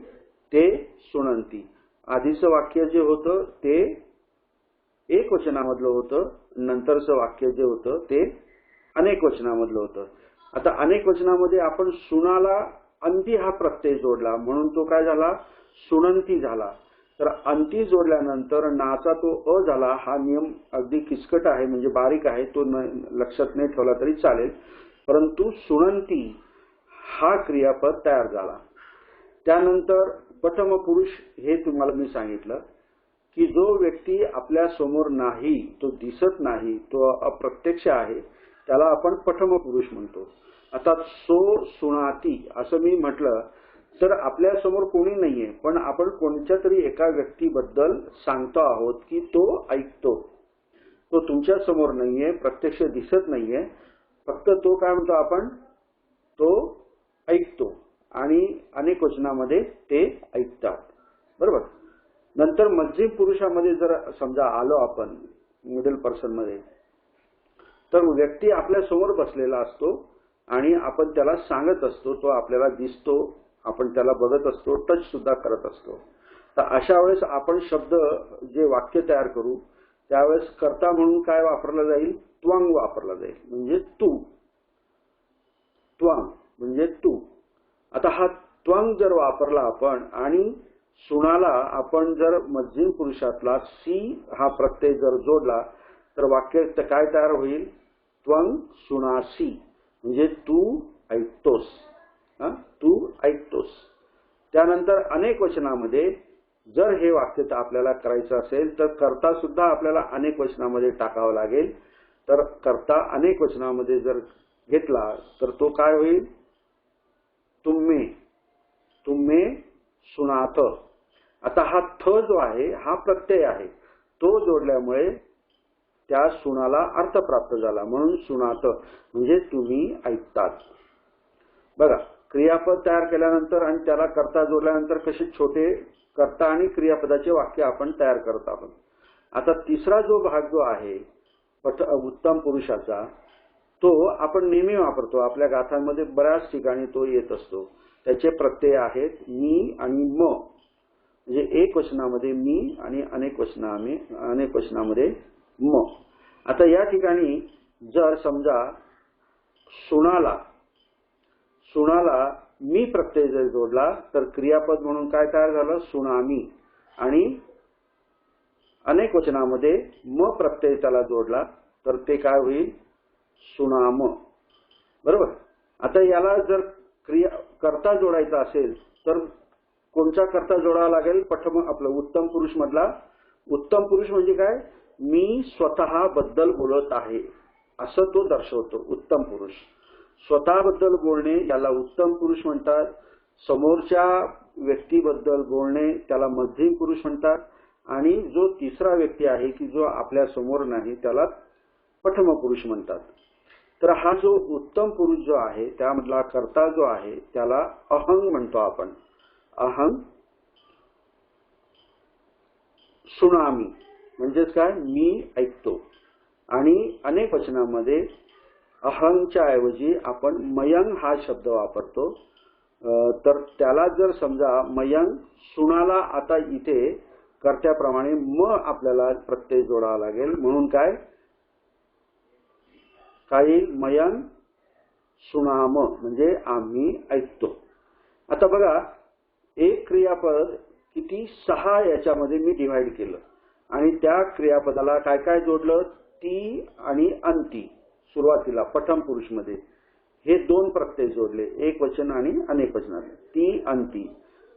Speaker 3: ते सुनंती. आधीचं वाक्य जे होतं ते एक वचनामधलं होतं, नंतरचं वाक्य जे होतं ते अनेक वचनामधलं होतं. आता अनेक वचनामध्ये आपण सुनाला अंती हा प्रत्यय जोडला म्हणून तो काय झाला, सुनंती झाला. तर अंती जोडल्यानंतर नाचा तो अ झाला. हा नियम अगदी किचकट आहे, म्हणजे बारीक आहे, तो लक्षात नाही ठेवला तरी चालेल. परंतु सुनंती हा क्रियापद तयार झाला. त्यानंतर प्रथम पुरुष हे तुम्हाला मी सांगितलं की जो व्यक्ती आपल्या समोर नाही, तो दिसत नाही, तो अप्रत्यक्ष आहे, त्याला आपण प्रथम पुरुष म्हणतो. आता सो सुनाती असं मी म्हटलं तर आपल्या समोर कोणी नाहीये, पण आपण कोणत्या तरी एका व्यक्तीबद्दल सांगतो आहोत की तो ऐकतो. तो तुमच्या समोर नाहीये, प्रत्यक्ष दिसत नाहीये, फक्त तो काय म्हणतो आपण, तो ऐकतो आणि अनेक वचनामध्ये ते ऐकतात. बरोबर. नंतर मध्यम पुरुषामध्ये जर समजा आलो आपण मिडल पर्सन मध्ये, तर व्यक्ती आपल्या समोर बसलेला असतो आणि आपण त्याला सांगत असतो, तो आपल्याला दिसतो, आपण त्याला बघत असतो, टच सुद्धा करत असतो. तर अशा वेळेस आपण शब्द जे वाक्य तयार करू त्यावेळेस कर्ता म्हणून काय वापरला जाईल, त्वंग वापरला जाईल, म्हणजे तू. त्वंग म्हणजे तू. आता हा त्वंग जर वापरला आपण आणि सुनाला आपण जर मध्यम पुरुषातला सी हा प्रत्यय जर जोडला तर वाक्य काय तयार होईल, त्वंग सुनासी, म्हणजे तू ऐकतोस. तू ऐकतोस. त्यानंतर अनेक वचनामध्ये जर हे वाक्य आपल्याला करायचं असेल तर कर्ता सुद्धा आपल्याला अनेक वचनामध्ये टाकावं लागेल. तर कर्ता अनेक वचनामध्ये जर घेतला तर तो काय होईल, तुम्हे. तुम्हे सुनाथ. आता हा थ जो आहे हा प्रत्यय आहे, तो जोडल्यामुळे त्या सुनाला अर्थ प्राप्त झाला, म्हणून सुनाथ म्हणजे तुम्ही ऐकतात. बघा, क्रियापद तयार केल्यानंतर आणि त्याला कर्ता जोडल्यानंतर कसे छोटे कर्ता आणि क्रियापदाचे वाक्य आपण तयार करत आहोत. आता तिसरा जो भाग जो आहे उत्तम पुरुषाचा, तो आपण नेहमी वापरतो, आपल्या गाथांमध्ये बऱ्याच ठिकाणी तो येत असतो. त्याचे प्रत्यय आहेत मी आणि म, म्हणजे एक वचनामध्ये मी आणि अनेक वचनामध्ये म. आता या ठिकाणी जर समजा सुनाला मी प्रत्यय जर जोडला तर क्रियापद म्हणून काय तयार झालं, सुनामी. आणि अनेक वचनामध्ये म प्रत्यय त्याला जोडला तर ते काय होईल, सुनाम. बरोबर. आता याला जर कर्ता जोडायचा असेल तर कोणता कर्ता जोडावा लागेल, आपलं उत्तम पुरुष मधला. उत्तम पुरुष म्हणजे काय, मी स्वतः बद्दल बोलत आहे असं तो दर्शवतो. उत्तम पुरुष स्वतःबद्दल बोलणे याला उत्तम पुरुष म्हणतात. समोरच्या व्यक्तीबद्दल बोलणे त्याला मध्यम पुरुष म्हणतात. आणि जो तिसरा व्यक्ती आहे की जो आपल्या समोर नाही त्याला प्रथम पुरुष म्हणतात. तर हा जो उत्तम पुरुष जो आहे त्यामधला कर्ता जो आहे त्याला अहंग म्हणतो आपण. अहंग सुनामी म्हणजेच काय, मी ऐकतो. आणि अनेक वचनामध्ये अहंगच्या ऐवजी आपण मयंग हा शब्द वापरतो. तर त्याला जर समजा मयंग सुनाला, आता इथे कर्त्याप्रमाणे म आपल्याला प्रत्यय जोडावा लागेल, म्हणून काय येईल, मयंग सुनाम म्हणजे आम्ही ऐकतो. आता बघा, एक क्रियापद किती 6 याच्यामध्ये मी डिव्हाइड केलं आणि त्या क्रियापदाला काय काय जोडलं, ती आणि अंती. सुरुवातीला प्रथम पुरुष मध्ये हे 2 प्रत्यय जोडले, एक वचन आणि अनेक वचनात, ती अंती.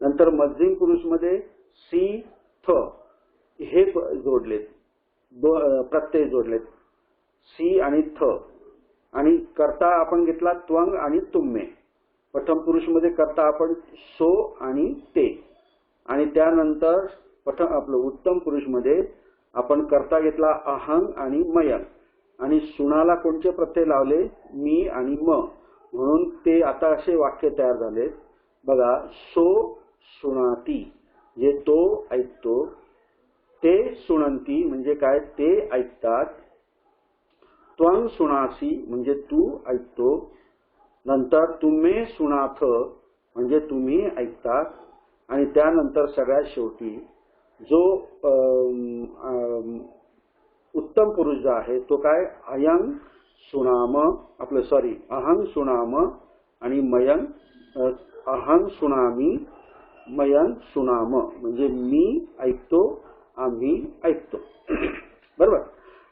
Speaker 3: नंतर मध्यम पुरुष मध्ये सी थ हे जोडलेत, प्रत्यय जोडलेत, सी आणि थ. आणि कर्ता आपण घेतला त्वंग आणि तुम्हे. प्रथम पुरुष मध्ये कर्ता आपण सो आणि ते. आणि त्यानंतर आपलं उत्तम पुरुष मध्ये आपण कर्ता घेतला अहंग आणि मयंग. आणि सुनाला कोणते प्रत्यय लावले, मी आणि म, म्हणून ते आता असे वाक्य तयार झाले. बघा, सो सुनाती जे तो ऐकतो, ते सुनंती म्हणजे काय, ते ऐकतात. त्वंग सुनासी म्हणजे तू ऐकतो. नंतर तुम्हे सुनाथ म्हणजे तुम्ही ऐकतात. आणि त्यानंतर सगळ्यात शेवटी जो उत्तम पुरुष जो आहे तो काय, अयंग सुनाम, अहंग सुनाम आणि मयंग, अहंग सुनामी मयंग सुनाम म्हणजे मी ऐकतो, आम्ही ऐकतो. बरोबर.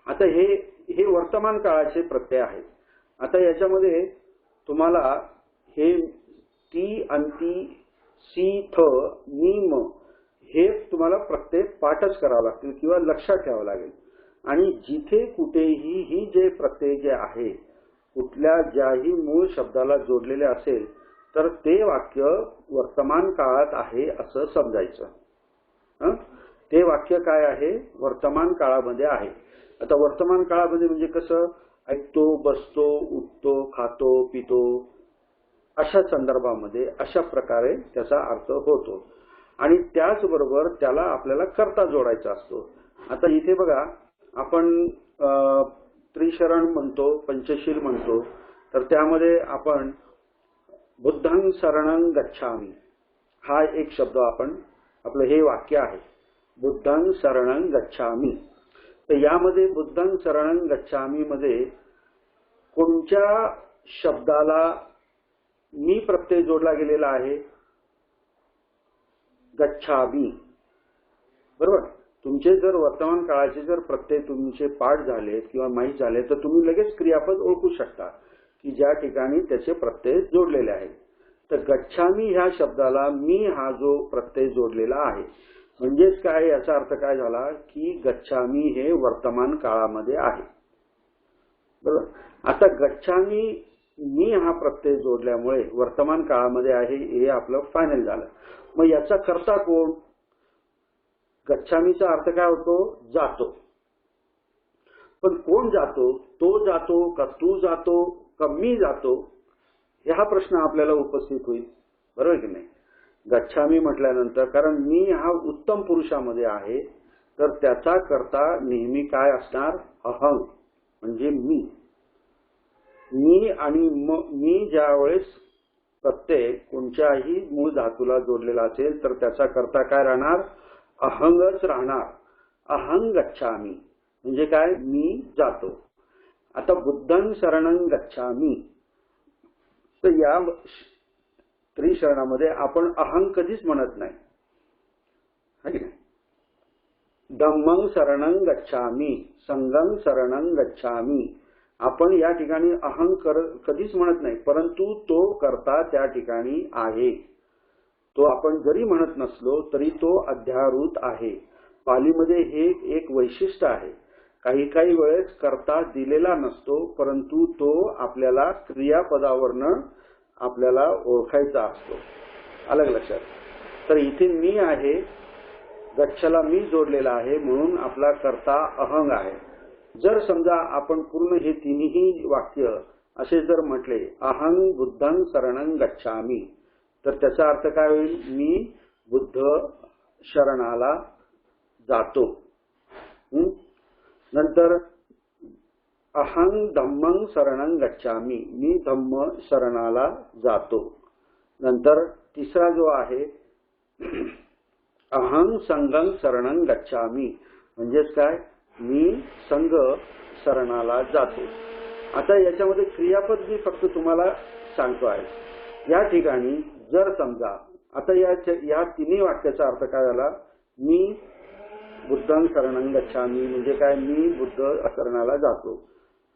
Speaker 3: आता हे वर्तमान काळाचे प्रत्यय आहेत. आता याच्यामध्ये तुम्हाला हे ती, अंती, सी, थ, मी, म हे तुम्हाला प्रत्यय पाठच करावं लागतील किंवा लक्षात ठेवावं लागेल. आणि जिथे कुठेही ही जे प्रत्यय जे आहे कुठल्या ज्याही मूळ शब्दाला जोडलेले असेल तर ते वाक्य वर्तमान काळात आहे असं समजायचं. ते वाक्य काय आहे, वर्तमान काळामध्ये आहे. आता वर्तमान काळामध्ये म्हणजे कसं, ऐकतो, बसतो, उठतो, खातो, पितो, अशा संदर्भामध्ये अशा प्रकारे त्याचा अर्थ होतो. आणि त्याचबरोबर त्याला आपल्याला कर्ता जोडायचा असतो. आता इथे बघा, आपण त्रिशरण म्हणतो, पंचशील म्हणतो, तर त्यामध्ये आपण बुद्धं शरणं गच्छामि हा एक शब्द आपण, आपलं हे वाक्य आहे, बुद्धं शरणं गच्छामि. तर यामध्ये बुद्धं शरणं गच्छामि मध्ये कोणत्या शब्दाला मी प्रत्यय जोडला गेलेला आहे? गच्छामि. बरोबर. तुमचे जर वर्तमान काळाचे जर प्रत्यय तुमचे पाठ झाले किंवा माहीत झाले तर तुम्ही लगेच क्रियापद ओळखू शकता की ज्या ठिकाणी त्याचे प्रत्यय जोडलेले आहेत. तर गच्छामि ह्या शब्दाला मी हा जो प्रत्यय जोडलेला आहे, म्हणजेच काय, याचा अर्थ काय झाला की गच्छामि हे वर्तमान काळामध्ये आहे. बरोबर. आता गच्छामि मी हा प्रत्यय जोडल्यामुळे वर्तमान काळामध्ये आहे हे आपलं फायनल झालं. मग याचा कर्ता कोण? गच्छामीचा अर्थ काय होतो? जातो. पण कोण जातो? तो जातो का तू जातो का मी जातो? हा प्रश्न आपल्याला उपस्थित होईल. बरोबर की नाही? गच्छामी म्हटल्यानंतर, कारण मी हा उत्तम पुरुषामध्ये आहे, तर त्याचा कर्ता नेहमी काय असणार? अहं, म्हणजे मी. मी आणि मी ज्यावेळेस प्रत्यय कोणत्याही मूळ धातूला जोडलेला असेल तर त्याचा कर्ता काय राहणार? अहंगच राहणार. अहं गच्छामि म्हणजे काय? मी जातो. आता बुद्धं शरणं गच्छामि, तर या त्रिशरणामध्ये आपण अहं कधीच म्हणत नाही. धम्मं शरणं गच्छामि, संघं शरणं गच्छामि, आपण या ठिकाणी अहं कधीच म्हणत नाही, परंतु तो कर्ता त्या ठिकाणी आहे. तो आपण जरी म्हणत नसलो तरी तो अध्यारूत आहे. पालीमध्ये हे एक वैशिष्ट्य आहे. काही काही वेळेस कर्ता दिलेला नसतो, परंतु तो आपल्याला क्रियापदावरनं आपल्याला ओळखायचा असतो. अलग लक्षात. तर इथे मी आहे, गच्छला मी जोडलेला आहे, म्हणून आपला कर्ता अहंग आहे. जर समजा आपण पूर्ण हे तिन्ही वाक्य असे जर म्हटले, अहं बुद्धं शरणं गच्छामि, तर त्याचा अर्थ काय होईल? मी बुद्ध शरणाला जातो. नंतर अहं धम्मं शरणं गच्छामि, मी धम्म शरणाला जातो. नंतर तिसरा जो आहे अहं संघं शरणं गच्छामि, म्हणजेच काय? मी संघ शरणाला जातो. आता याच्यामध्ये क्रियापद मी फक्त तुम्हाला सांगतो आहे. या ठिकाणी जर समजा आता या तिन्ही वाक्याचा अर्थ काय झाला? मी बुद्धं शरणं गच्छामि म्हणजे काय? मी बुद्ध शरणाला जातो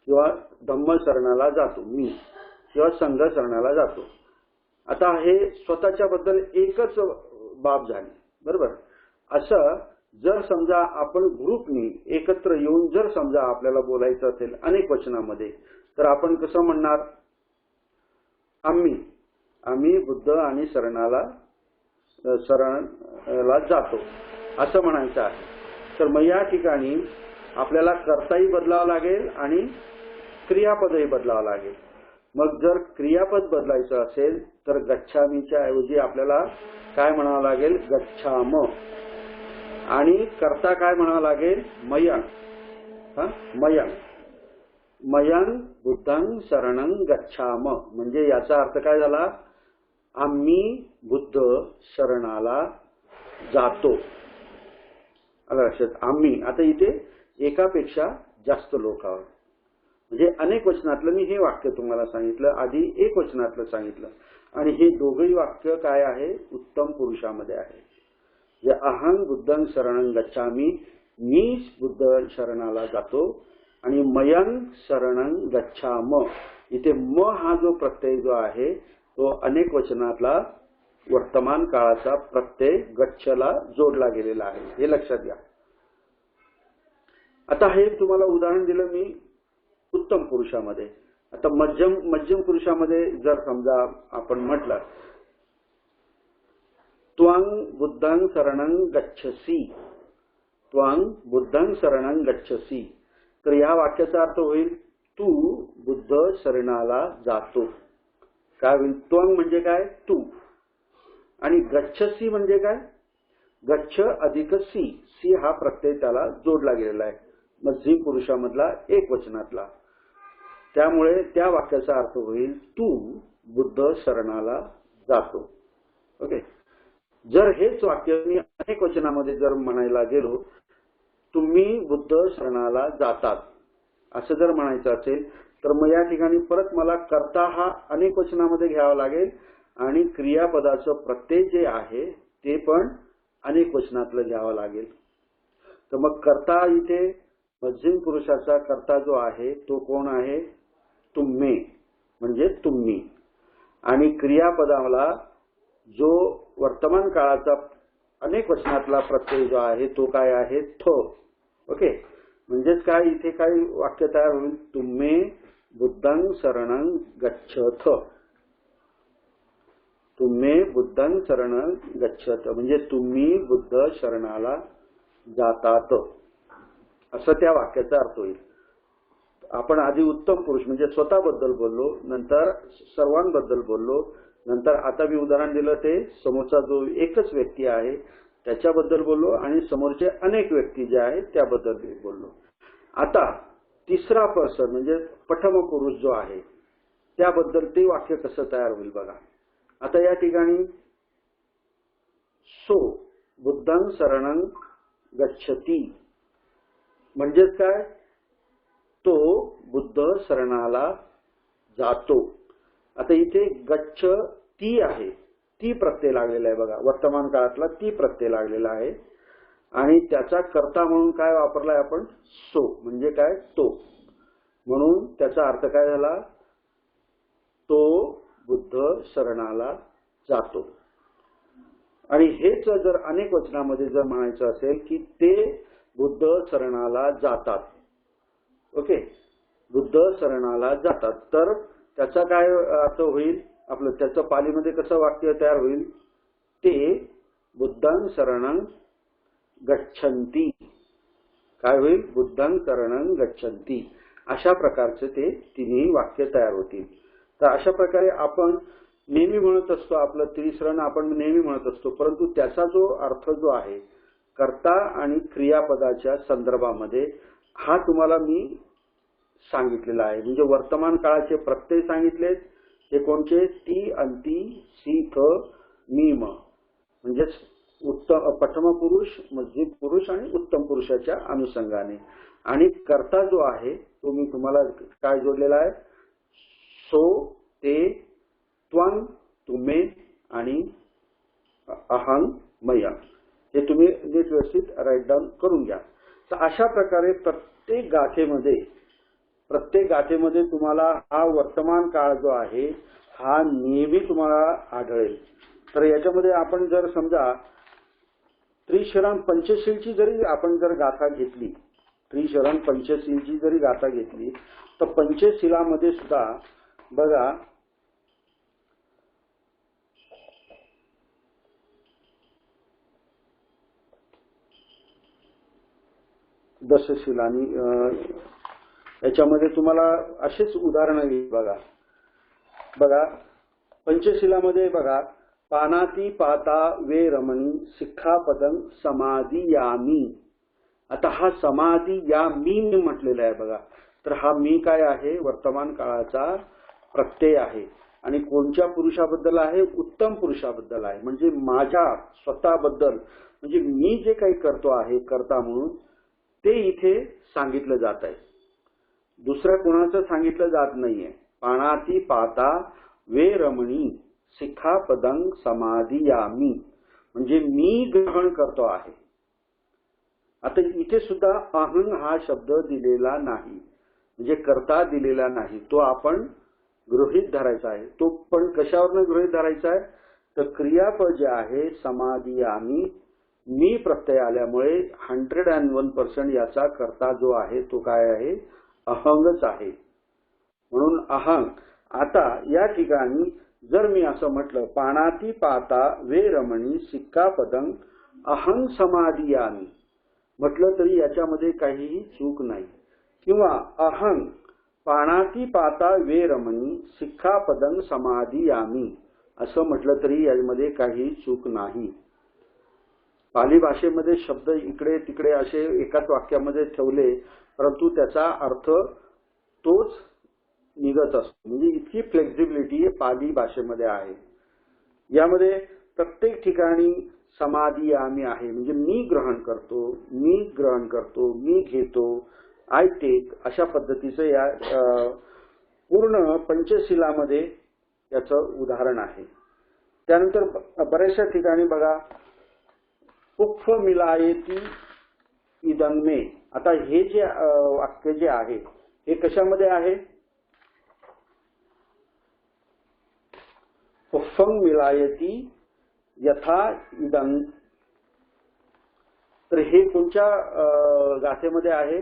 Speaker 3: किंवा धम्म शरणाला जातो मी, किंवा संघ शरणाला जातो. आता हे स्वतःच्या बद्दल एकच बाब झाली. बरोबर. असं जर समजा आपण ग्रुपनी एकत्र येऊन जर समजा आपल्याला बोलायचं असेल अनेक वचनामध्ये, तर आपण कसं म्हणणार? आम्ही बुद्ध आणि शरणाला जातो असं म्हणायचं आहे. तर मग या ठिकाणी आपल्याला कर्ताही बदलावं लागेल आणि क्रियापदही बदलावं लागेल. मग जर क्रियापद बदलायचं असेल तर गच्छामीच्या ऐवजी आपल्याला काय म्हणावं लागेल? गच्छाम. आणि कर्ता काय म्हणावं लागेल? मयं. मयं बुद्धं शरणं गच्छाम, म्हणजे याचा अर्थ काय झाला? आम्ही बुद्ध शरणाला जातो. आम्ही, आता इथे एकापेक्षा जास्त लोक आहोत. म्हणजे अनेक वचनातलं मी हे वाक्य तुम्हाला सांगितलं, आधी एक वचनातलं सांगितलं, आणि हे दोघंही वाक्य काय आहे? उत्तम पुरुषामध्ये आहे. जे अहं बुद्धं शरणं गच्छामि, मी बुद्ध शरणाला जातो, आणि मयं शरणं गच्छाम, इथे म हा जो प्रत्यय जो आहे तो अनेक वचनातला वर्तमान काळाचा प्रत्यय गच्छला जोडला गेलेला आहे. हे लक्षात घ्या. आता हे तुम्हाला उदाहरण दिलं मी उत्तम पुरुषामध्ये. आता मध्यम पुरुषामध्ये जर समजा आपण म्हटलं, त्वं बुद्धं शरणं गच्छसि, त्वं बुद्धं शरणं गच्छसि, तर या वाक्याचा अर्थ होईल तू बुद्ध शरणाला जातो. काय होईल? त्वं म्हणजे काय? तू. आणि गच्छसी म्हणजे काय? गच्छ अधिक सी. सी हा प्रत्यय त्याला जोडला गेलेला आहे, मध्यम पुरुषामधला एक वचनातला. त्यामुळे त्या वाक्याचा अर्थ होईल तू बुद्ध शरणाला जातो. ओके. जर हेच वाक्य मी अनेक वचनामध्ये जर म्हणायला गेलो, तुम्ही बुद्ध शरणाला जातात असं जर म्हणायचं असेल तर मग या ठिकाणी परत मला कर्ता हा अनेक वचनामध्ये घ्यावा लागेल आणि क्रियापदाचं प्रत्यय जे आहे ते पण अनेक वचनातलं घ्यावं लागेल. तर मग कर्ता इथे मध्यम पुरुषाचा कर्ता जो आहे तो कोण आहे? तुम्ही म्हणजे तुम्ही. आणि क्रियापदाला जो वर्तमान काळाचा अनेक वचनातला प्रत्यय जो आहे तो काय आहे? थ. ओके. म्हणजेच काय इथे काय वाक्य तयार होईल? तुम्ही बुद्धं शरणं गच्छथ. तुम्ही बुद्धं शरणं गच्छथ म्हणजे तुम्ही बुद्ध शरणाला जातात असं त्या वाक्याचा अर्थ होईल. आपण आधी उत्तम पुरुष म्हणजे स्वतःबद्दल बोललो, नंतर सर्वांबद्दल बोललो, नंतर आता मी उदाहरण दिलं ते समोरचा जो एकच व्यक्ती आहे त्याच्याबद्दल बोललो आणि समोरचे अनेक व्यक्ती जे आहेत त्याबद्दल बोललो. आता तिसरा पर्सन म्हणजे प्रथम पुरुष जो आहे त्याबद्दल ते वाक्य कसं तयार होईल बघा. आता या ठिकाणी सो बुद्धं शरणं गच्छति म्हणजेच काय? तो बुद्ध शरणाला जातो. आता इथे गच्छ ती आहे, ती प्रत्यय लागलेला आहे बघा, वर्तमान काळातला ती प्रत्यय लागलेला आहे आणि त्याचा कर्ता म्हणून काय वापरलाय आपण? सो म्हणजे काय? तो. म्हणून त्याचा अर्थ काय झाला? तो बुद्ध शरणाला जातो. आणि हेच जर अनेक वचनामध्ये जर म्हणायचं असेल की ते बुद्ध शरणाला जातात, ओके, बुद्ध शरणाला जातात, तर त्याचा काय अर्थ होईल? आपलं त्याचं पालीमध्ये कसं वाक्य तयार होईल? ते बुद्धं शरणं गच्छन्ति. काय होईल? बुद्धं शरणं गच्छन्ति. अशा प्रकारचे ते तिन्ही वाक्य तयार होतील. तर अशा प्रकारे आपण नेहमी म्हणत असतो, आपलं त्रिशरण आपण नेहमी म्हणत असतो, परंतु त्याचा जो अर्थ जो आहे कर्ता आणि क्रियापदाच्या संदर्भामध्ये हा तुम्हाला मी सांगितलेला आहे. म्हणजे वर्तमान काळाचे प्रत्यय सांगितले ते कोणते? ती, अंती, सी, थ, नीम. म्हणजेच उत्तम प्रथम पुरुष, मध्यम पुरुष आणि उत्तम पुरुषाच्या अनुषंगाने. आणि कर्ता जो आहे तो मी तुम्हाला काय जोडलेला आहे? सो, ते, त्वं, तुम्ही आणि अहं, मयं. हे तुम्ही व्यवस्थित राईट डाऊन करून घ्या. तर अशा प्रकारे प्रत्येक गाथेमध्ये तुम्हाला हा वर्तमान काळ जो आहे हा नेहमी तुम्हाला आढळेल. तर याच्यामध्ये आपण जर समजा त्रिशरण पंचशीलची जरी आपण जर गाथा घेतली, त्रिशरण पंचशीलची जरी गाथा घेतली तर पंचशीलामध्ये सुद्धा बघा दशशील आणि याच्यामध्ये तुम्हाला असेच उदाहरणं येईल बघा. बघा पंचशिलामध्ये बघा पानाती पाता वे रमणी सिक्खापदं समाधियामी. आता हा समाधियामी मी म्हटलेला आहे बघा. तर हा मी काय आहे? वर्तमान काळाचा प्रत्यय आहे आणि कोणत्या पुरुषाबद्दल आहे? उत्तम पुरुषाबद्दल आहे. म्हणजे माझ्या स्वतःबद्दल, म्हणजे मी जे काही करतो आहे कर्ता म्हणून ते इथे सांगितलं जात आहे, दुसऱ्या कोणाचं सांगितलं जात नाहीये. पानाती पाता वे रमणी सिक्खापदं समाधियामी म्हणजे मी ग्रहण करतो आहे. आता इथे सुद्धा अहं हा शब्द दिलेला नाही, म्हणजे कर्ता दिलेला नाही, तो आपण गृहीत धरायचा आहे. तो पण कशावरनं गृहीत धरायचा आहे? तर क्रियापद जे आहे समाधियामी मी प्रत्यय आल्यामुळे 101% याचा कर्ता जो आहे तो काय आहे? अहंगच आहे. म्हणून अहंग. आता या ठिकाणी जर मी असं म्हटलं पानाती पाता वे रमणी सिक्खापदं अहं समाधियामी म्हटलं तरी याच्यामध्ये काहीही चूक नाही. किंवा अहं पाणाती पाता वेरमणी शिक्षापदं समाधियामी असं म्हटलं तरी यामध्ये काही चूक नाही. पाली भाषेमध्ये शब्द इकडे तिकडे असे एकाच वाक्यामध्ये ठेवले परंतु त्याचा अर्थ तोच निघत असतो. म्हणजे इतकी फ्लेक्झिबिलिटी पाली भाषेमध्ये आहे. यामध्ये प्रत्येक ठिकाणी समाधियामी आहे म्हणजे मी ग्रहण करतो, मी घेतो, आय टेक अशा पद्धतीचं या पूर्ण पंचशिलामध्ये याचं उदाहरण आहे. त्यानंतर बऱ्याचशा ठिकाणी बघा पुफ्फ मिलायती इदन्मे. आता हे जे वाक्य जे आहे हे कशामध्ये आहे? पुफ्फं मिलायती यथा इदं. तर हे कोणत्या गाथेमध्ये आहे?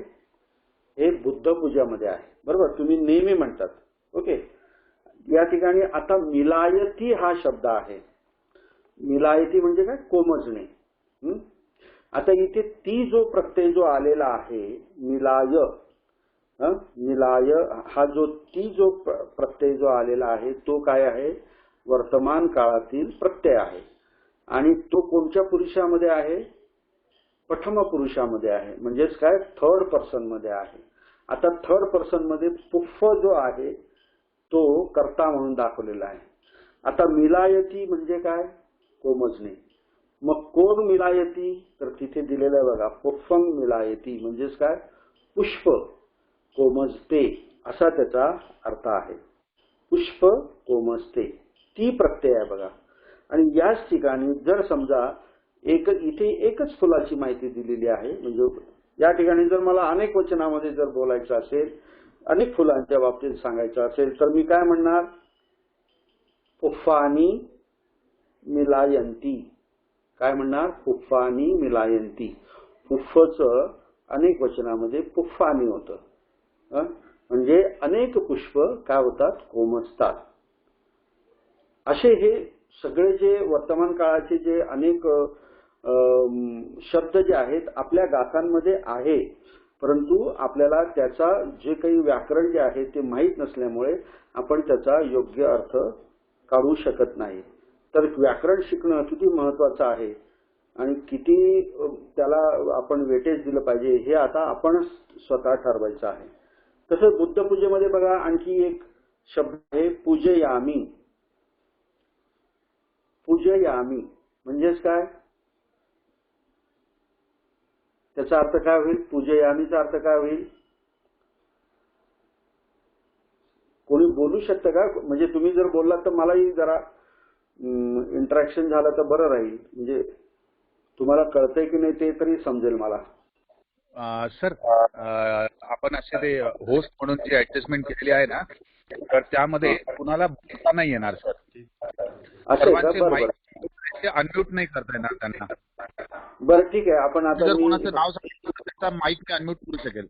Speaker 3: हे बुद्ध पूजामध्ये आहे. बरोबर, तुम्ही नेहमी म्हणतात. ओके, या ठिकाणी आता मिलायती हा शब्द आहे. मिलायती म्हणजे काय? कोमजणे. आता इथे ती जो प्रत्यय जो आलेला आहे मिलाय, मिलाय हा जो प्रत्यय जो आलेला आहे तो काय आहे? वर्तमान काळातील प्रत्यय आहे आणि तो कोणत्या पुरुषामध्ये आहे? प्रथम पुरुषामध्ये आहे. म्हणजेच काय? थर्ड पर्सन मध्ये आहे. आता थर्ड पर्सन मध्ये पुफ्फ जो आहे तो कर्ता म्हणून दाखवलेला आहे. आता मिलायती म्हणजे काय? कोमजणे. मग कोण मिलायती? तर तिथे दिलेलं आहे बघा, पुष्पं मिलायती म्हणजेच काय? पुष्प कोमजते असा त्याचा अर्थ आहे. पुष्प कोमजते ती प्रत्यय आहे बघा. आणि याच ठिकाणी जर समजा इथे एकच फुलाची माहिती दिलेली आहे म्हणजे या ठिकाणी जर मला अनेक वचनामध्ये जर बोलायचं असेल, अनेक फुलांच्या बाबतीत सांगायचं असेल तर मी काय म्हणणार? पुफ्फानी मिलायंती. काय म्हणणार? पुफ्फानी मिलायंती. पुफ्फचं अनेक वचनामध्ये पुफ्फानी होतं. म्हणजे अनेक पुष्प काय होतात? कोमजतात. असे हे सगळे जे वर्तमान काळाचे जे अनेक शब्द जे आहेत आपल्या गाथांमध्ये आहे परंतु आपल्याला त्याचा जे काही व्याकरण जे आहे ते माहीत नसल्यामुळे आपण त्याचा योग्य अर्थ काढू शकत नाही. तर व्याकरण शिकणं किती महत्वाचं आहे आणि किती त्याला आपण वेटेज दिलं पाहिजे हे आता आपण स्वतः ठरवायचं आहे. तसं बुद्ध पूजेमध्ये बघा आणखी एक शब्द आहे पूजयामी. पूजयामी म्हणजेच काय? त्याचा अर्थ काय होईल? पूजयामीचा अर्थ काय होईल? कोणी बोलू शकतं का? म्हणजे तुम्ही जर बोललात तर मलाही जरा इंटरॅक्शन झालं तर बरं राहील. म्हणजे तुम्हाला कळतंय की नाही ते तरी समजेल मला.
Speaker 1: सर आपण असे ते होस्ट म्हणून जी ऍडजस्टमेंट केलेली आहे ना तर त्यामध्ये कुणाला बोलता नाही येणार सर. सर्वांचे अनम्यूट नाही करता येणार त्यांना.
Speaker 3: बरं ठीक आहे. आपण आता
Speaker 1: जर कोणाचं नाव सांगितलं तर त्याचा माईक मी अनम्यूट करू शकेल.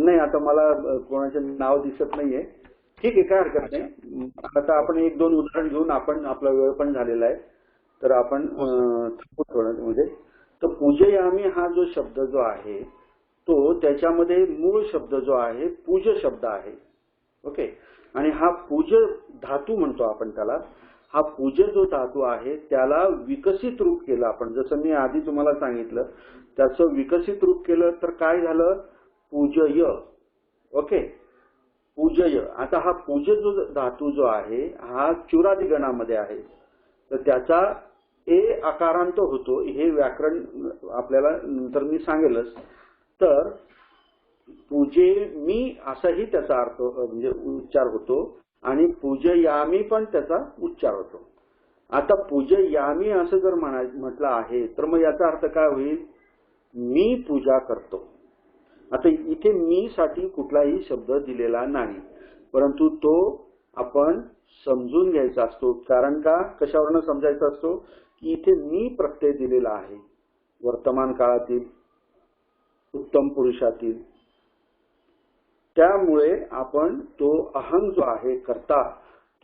Speaker 3: नाही आता मला कोणाचे नाव दिसत नाहीये. ठीक आहे, काय हरकत नाही. आता आपण एक दोन उदाहरण घेऊन आपण आपला वेळ पण झालेला आहे तर आपण म्हणजे तर पूजयामी हा जो शब्द जो आहे तो त्याच्यामध्ये मूळ शब्द जो आहे पूज शब्द आहे. ओके, आणि हा पूज धातू म्हणतो आपण त्याला. हा पूज जो धातू आहे त्याला विकसित रूप केलं आपण. जसं मी आधी तुम्हाला सांगितलं त्याचं विकसित रूप केलं तर काय झालं? पूजय. ओके, पूजय. आता हा पूज जो धातू जो आहे हा चुरादी गणामध्ये आहे तर त्याचा ए आकारांत होतो. हे व्याकरण आपल्याला नंतर मी सांगेलच. तर पूजे मी असाही त्याचा अर्थ म्हणजे उच्चार होतो आणि पूजयामी पण त्याचा उच्चार होतो. आता पूजयामी असं जर म्हटलं आहे तर मग याचा अर्थ काय होईल? मी पूजा करतो. आता इथे मी साठी कुठलाही शब्द दिलेला नाही परंतु तो आपण समजून घ्यायचा असतो. कारण का? कशावरनं समजायचा असतो की इथे मी प्रत्यय दिलेला आहे वर्तमान काळातील उत्तम पुरुषातील. त्यामुळे आपण तो अहं जो आहे कर्ता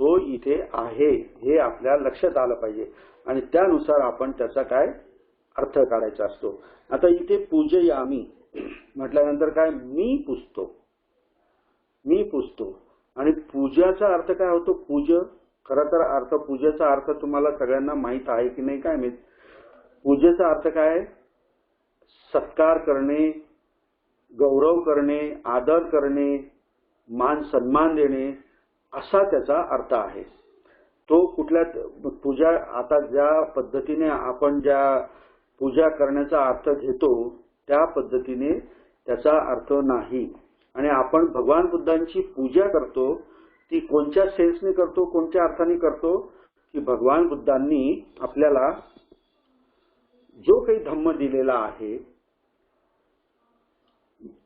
Speaker 3: तो इथे आहे हे आपल्या लक्षात आलं पाहिजे आणि त्यानुसार आपण त्याचा काय अर्थ काढायचा असतो. आता इथे पूजयामी म्हटल्यानंतर काय? मी पुजतो. पुजतो. आणि पूजाचा अर्थ काय होतो? पूज, खरं तर अर्थ पूजेचा अर्थ तुम्हाला सगळ्यांना माहित आहे की नाही काय माहित. पूजेचा अर्थ काय? सत्कार करणे, गौरव करणे, आदर करणे, मान सन्मान देणे, असा त्याचा अर्थ आहे. तो कुठल्या पूजा, आता ज्या पद्धतीने आपण ज्या पूजा करण्याचा अर्थ घेतो त्या पद्धतीने त्याचा अर्थ नाही. आणि आपण भगवान बुद्धांची पूजा करतो ती कोणत्या सेन्सने करतो, कोणत्या अर्थाने करतो की भगवान बुद्धांनी आपल्याला जो काही धम्म दिलेला आहे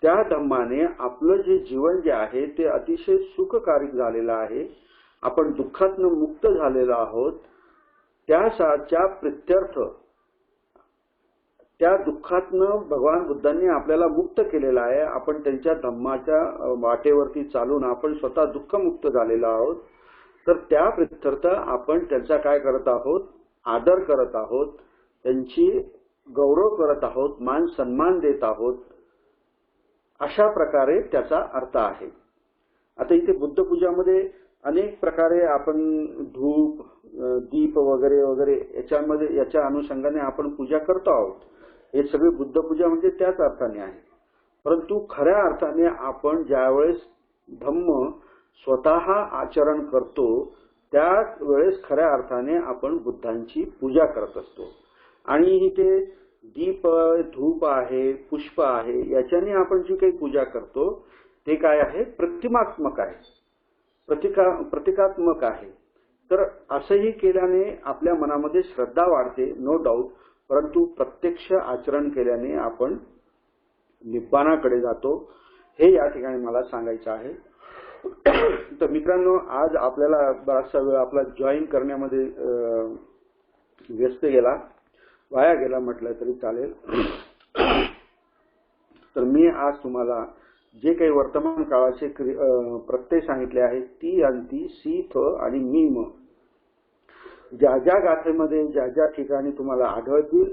Speaker 3: त्या धम्माने आपलं जे जीवन जे आहे ते अतिशय सुखकारक झालेलं आहे. आपण दुःखातनं मुक्त झालेलो आहोत. त्याच्या प्रित्यर्थ त्या दुःखातनं भगवान बुद्धांनी आपल्याला मुक्त केलेलं आहे. आपण त्यांच्या धम्माच्या वाटेवरती चालून आपण स्वतः दुःखमुक्त झालेलो आहोत. तर त्या प्रित्यर्थ आपण त्यांचा काय करत आहोत? आदर करत आहोत, त्यांची गौरव करत आहोत, मान सन्मान देत आहोत. अशा प्रकारे त्याचा अर्थ आहे. आता इथे बुद्धपूजामध्ये अनेक प्रकारे आपण धूप, दीप वगैरे वगैरे याच्या अनुषंगाने आपण पूजा करतो आहोत. हे सगळे बुद्धपूजा म्हणजे त्याच अर्थाने आहे. परंतु खऱ्या अर्थाने आपण ज्यावेळेस धम्म स्वतः आचरण करतो त्याच वेळेस खऱ्या अर्थाने आपण बुद्धांची पूजा करत असतो. आणि इथे दीप, धूप आहे, पुष्प आहे, याच्याने आपण जी काही पूजा करतो ते काय आहे? प्रतिमात्मक आहे, प्रतिकात्मक आहे. तर असंही केल्याने आपल्या मनामध्ये श्रद्धा वाढते, नो डाऊट. परंतु प्रत्यक्ष आचरण केल्याने आपण निब्बाणाकडे जातो. हे या ठिकाणी मला सांगायचं आहे. तर मित्रांनो, आज आपल्याला बराचसा वेळ आपला जॉईन करण्यामध्ये व्यस्त गेला, वाया गेला म्हटलं तरी चालेल. तर मी आज तुम्हाला जे काही वर्तमान काळाचे प्रत्यय सांगितले आहेत ती, अंती, सी, थ आणि मीम, ज्या ज्या गाथेमध्ये ज्या ज्या ठिकाणी तुम्हाला आढळतील,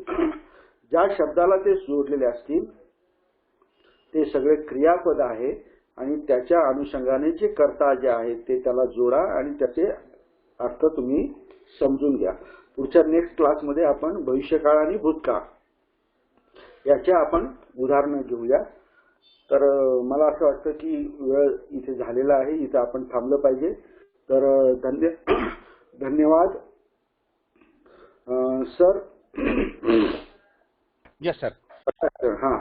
Speaker 3: ज्या शब्दाला ते जोडलेले असतील ते सगळे क्रियापद आहे. आणि त्याच्या अनुषंगाने जे कर्ता जे आहे ते त्याला जोडा आणि त्याचे अर्थ तुम्ही समजून घ्या. पुढच्या नेक्स्ट क्लासमध्ये आपण भविष्यकाळ आणि भूतकाळ याच्या आपण उदाहरणं घेऊया. तर मला असं वाटतं की वेळ इथे झालेला आहे, इथे आपण थांबलं पाहिजे. तर धन्यवाद सर.
Speaker 1: Yes sir.
Speaker 3: हा,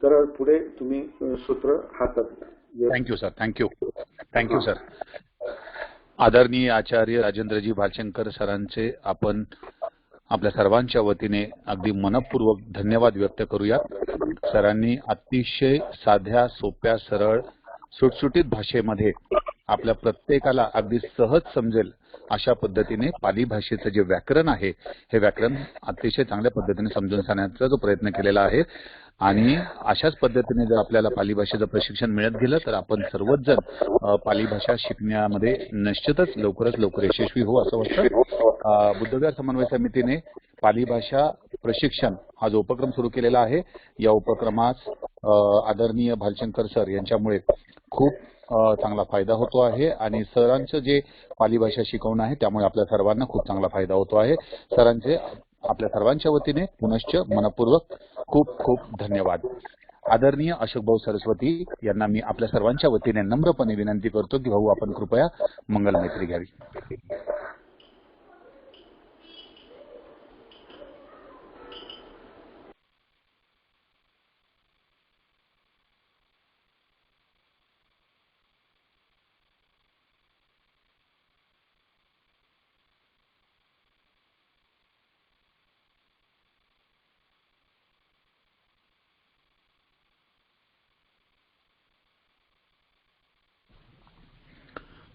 Speaker 3: तर पुढे तुम्ही सूत्र हातात घ्या.
Speaker 1: Thank you sir. Thank you sir. आदरणीय आचार्य राजेंद्रजी भालशंकर सरांचे आपण आपल्या सर्वांच्या वतीने अगदी मनपूर्वक धन्यवाद व्यक्त करूया. सरांनी अतिशय साध्या, सोप्या, सरळ, सुटसुटीत भाषेमध्ये आपल्या प्रत्येकाला अगदी सहज समजेल अशा पद्धतीने पाली भाषेचं जे व्याकरण आहे हे व्याकरण अतिशय चांगल्या पद्धतीने समजून सांगण्याचा जो प्रयत्न केलेला आहे. आणि अशाच पद्धतीने जर आपल्याला पाली भाषेचं प्रशिक्षण मिळत गेलं तर आपण सर्वच जण पाली भाषा शिकण्यामध्ये निश्चितच लवकरात लवकर यशस्वी होऊ असं वाटतं. बुद्धविहार समन्वय समितीने पाली भाषा प्रशिक्षण हा जो उपक्रम सुरू केलेला आहे, या उपक्रमास आदरणीय भालशंकर सर यांच्यामुळे खूप चांगला फायदा होतो आहे. आणि सरांचं जे पाली भाषा शिकवणं आहे त्यामुळे आपल्या सर्वांना खूप चांगला फायदा होतो आहे. सरांचे आपल्या सर्वांच्या वतीने पुनश्च मनपूर्वक खूप खूप धन्यवाद. आदरणीय अशोक भाऊ सरस्वती यांना मी आपल्या सर्वांच्या वतीने नम्रपणे विनंती करतो की भाऊ आपण कृपया मंगलमैत्री घ्यावी.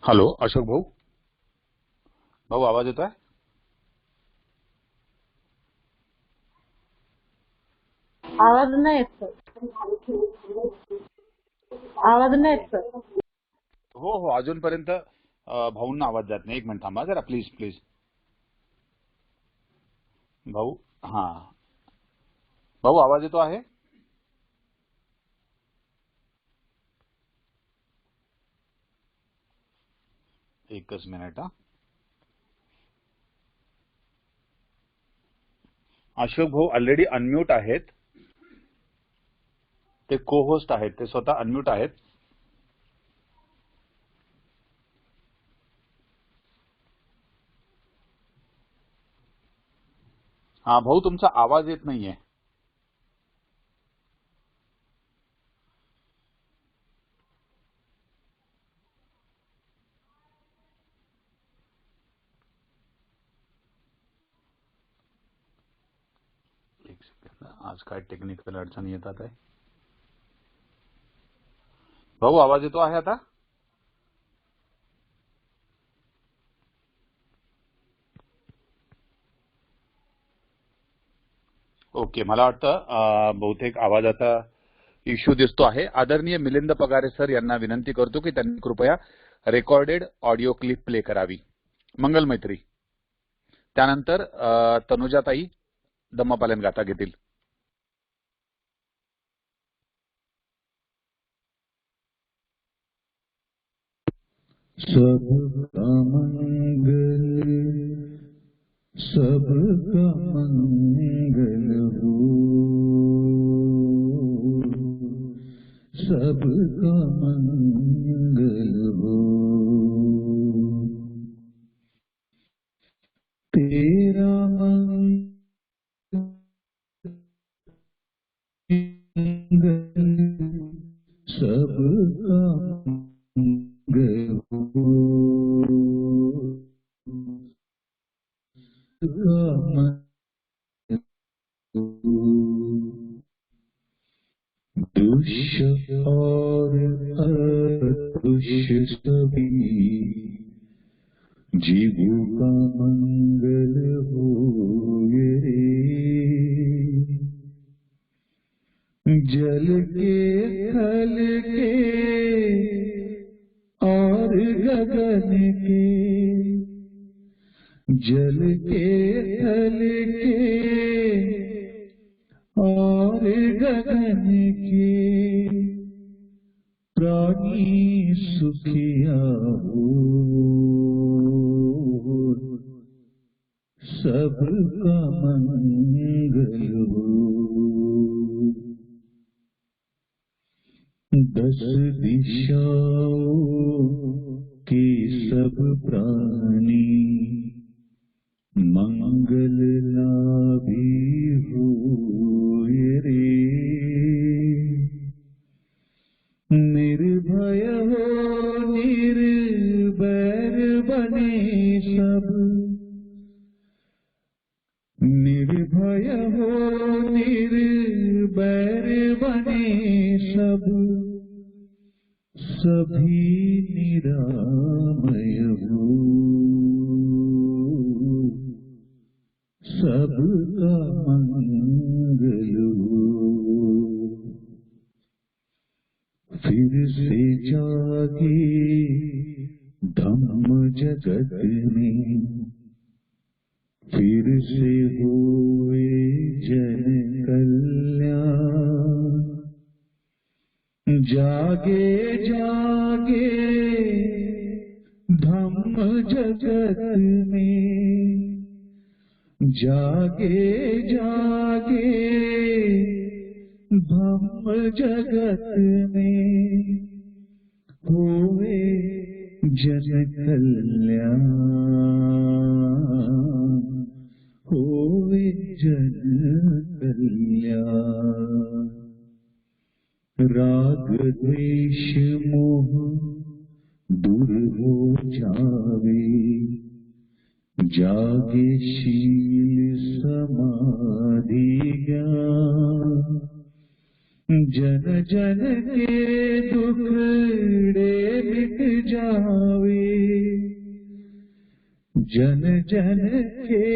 Speaker 1: हॅलो अशोक भाऊ. भाऊ आवाज येतोय?
Speaker 4: आवाज नाही येत सर. आवाज नाही येत सर.
Speaker 1: हो अजूनपर्यंत भाऊंना आवाज जात नाही. एक मिनिट थांबा जरा प्लीज. भाऊ, हा भाऊ आवाज येतो आहे? एकच मिनिट हा. अशोक भाऊ ऑलरेडी अनम्यूट आहेत. ते को होस्ट आहेत, ते स्वतः अनम्यूट आहेत. हा भाऊ, तुमचा आवाज येत नाहीये. एक सेकंद, आज काय टेक्निकल अडचणी येतात आहे. भाऊ, आवाज येतो आहे आता? ओके, मला वाटतं बहुतेक आवाजाचा इश्यू दिसतो आहे. आदरणीय मिलिंद पगारे सर यांना विनंती करतो की त्यांनी कृपया रेकॉर्डेड ऑडिओ क्लिप प्ले करावी. मंगलमैत्री. त्यानंतर तनुजाताई दम्मापालन गाथा घेतील.
Speaker 5: सबका मंगल, सबका मंगल हो, सबका मंगल हो. तेरा मंगल सबका मंगल हो, सबका मंगल हो. दुष्य और अदुष्य सभी जीवों का मंगल हो रे. जल के थल के और गगन के, जल के थल के और गगन के प्राणी सुखिया हो, सबका मंगल हो. दस दिशाओं के सब प्राणी मंगल लाभी हो रे. निर्भय हो निर्भर बने सब, निर्भय हो निर्भर बने सब, सभी निरामय हो, सबका मंगल हो. फिर से जागे धम्म जगत में, फिर से होए जन कल्याण. जागे जागे धम्म जगत में, जागे जागे धम्म जगत में, होए जन कल्याण, होए जन कल्याण. राग द्वेष मोह दूर हो जावे, जागे शील समाधि ज्ञान. जन जन के दुखड़े मिट जावे, जन जन के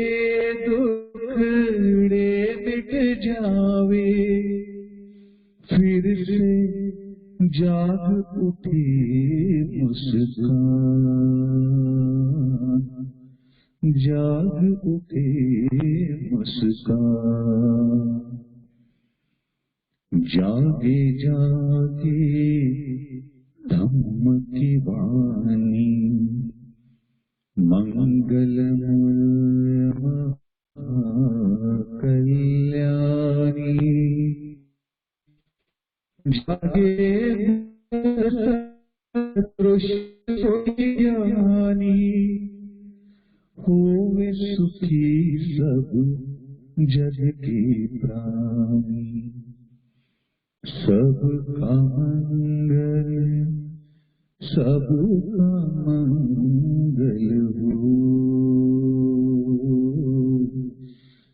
Speaker 5: दुखड़े मिट जावे. फिर से जाग उठे मुस्कान, जाग उठे मुस्कान. जागे जागे धम्म की वाणी, कल्याणी जागे ज्ञानी होवे सुखी सब जग के प्राणी सबका मंगल सबका मंगल हो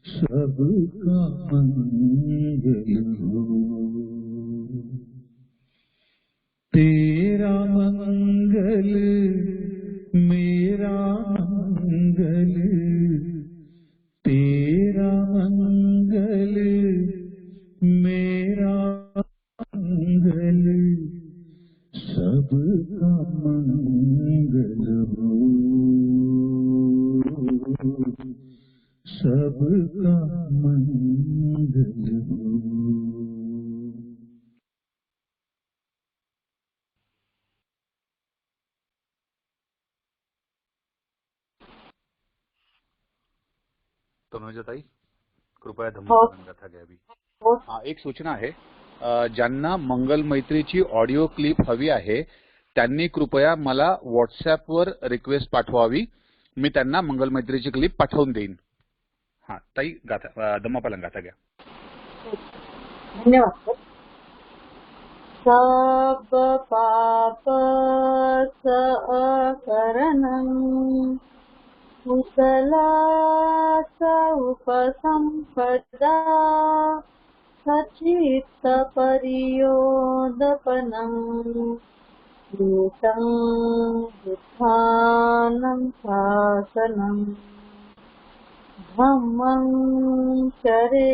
Speaker 5: सबका मंगल हो तेरा मंगल मेरा मंगल तेरा मंगल मेरा मंगल सबका मंगल हो सबका मंगल हो।
Speaker 1: तनुजाताई कृपया
Speaker 4: हो
Speaker 1: धम्मपद गाथा घ्यावी.
Speaker 4: हो
Speaker 1: एक सूचना आहे, ज्यांना मंगल मैत्रीची ऑडिओ क्लिप हवी आहे त्यांनी कृपया मला व्हॉट्सअपवर रिक्वेस्ट पाठवावी. मी त्यांना मंगल मैत्रीची क्लिप पाठवून देईन. हा ताई गाथा धम्मपालन गाथा घ्या.
Speaker 4: धन्यवाद सर. सब पाप सकरणं कुशलाच उपसंपदा सचित्त परियोदपनं भूतं बुद्धानं शासनं धम्मं चरे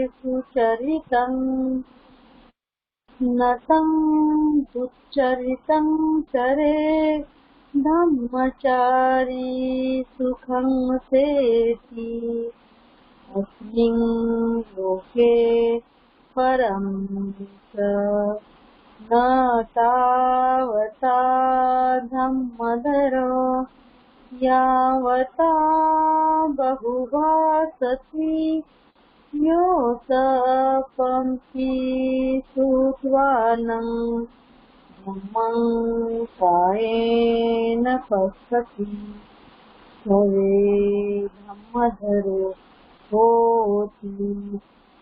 Speaker 4: सुचरितं नतं दुच्चरितं चरे धम्मचारी सुखं सेति अस्मिन् लोके परं च न तावता धम्मधरो यावता बहुभासति योऽसपंसि सुत्वानं धम्मं कायेन पश्यति सर्वे धम्मधरो होति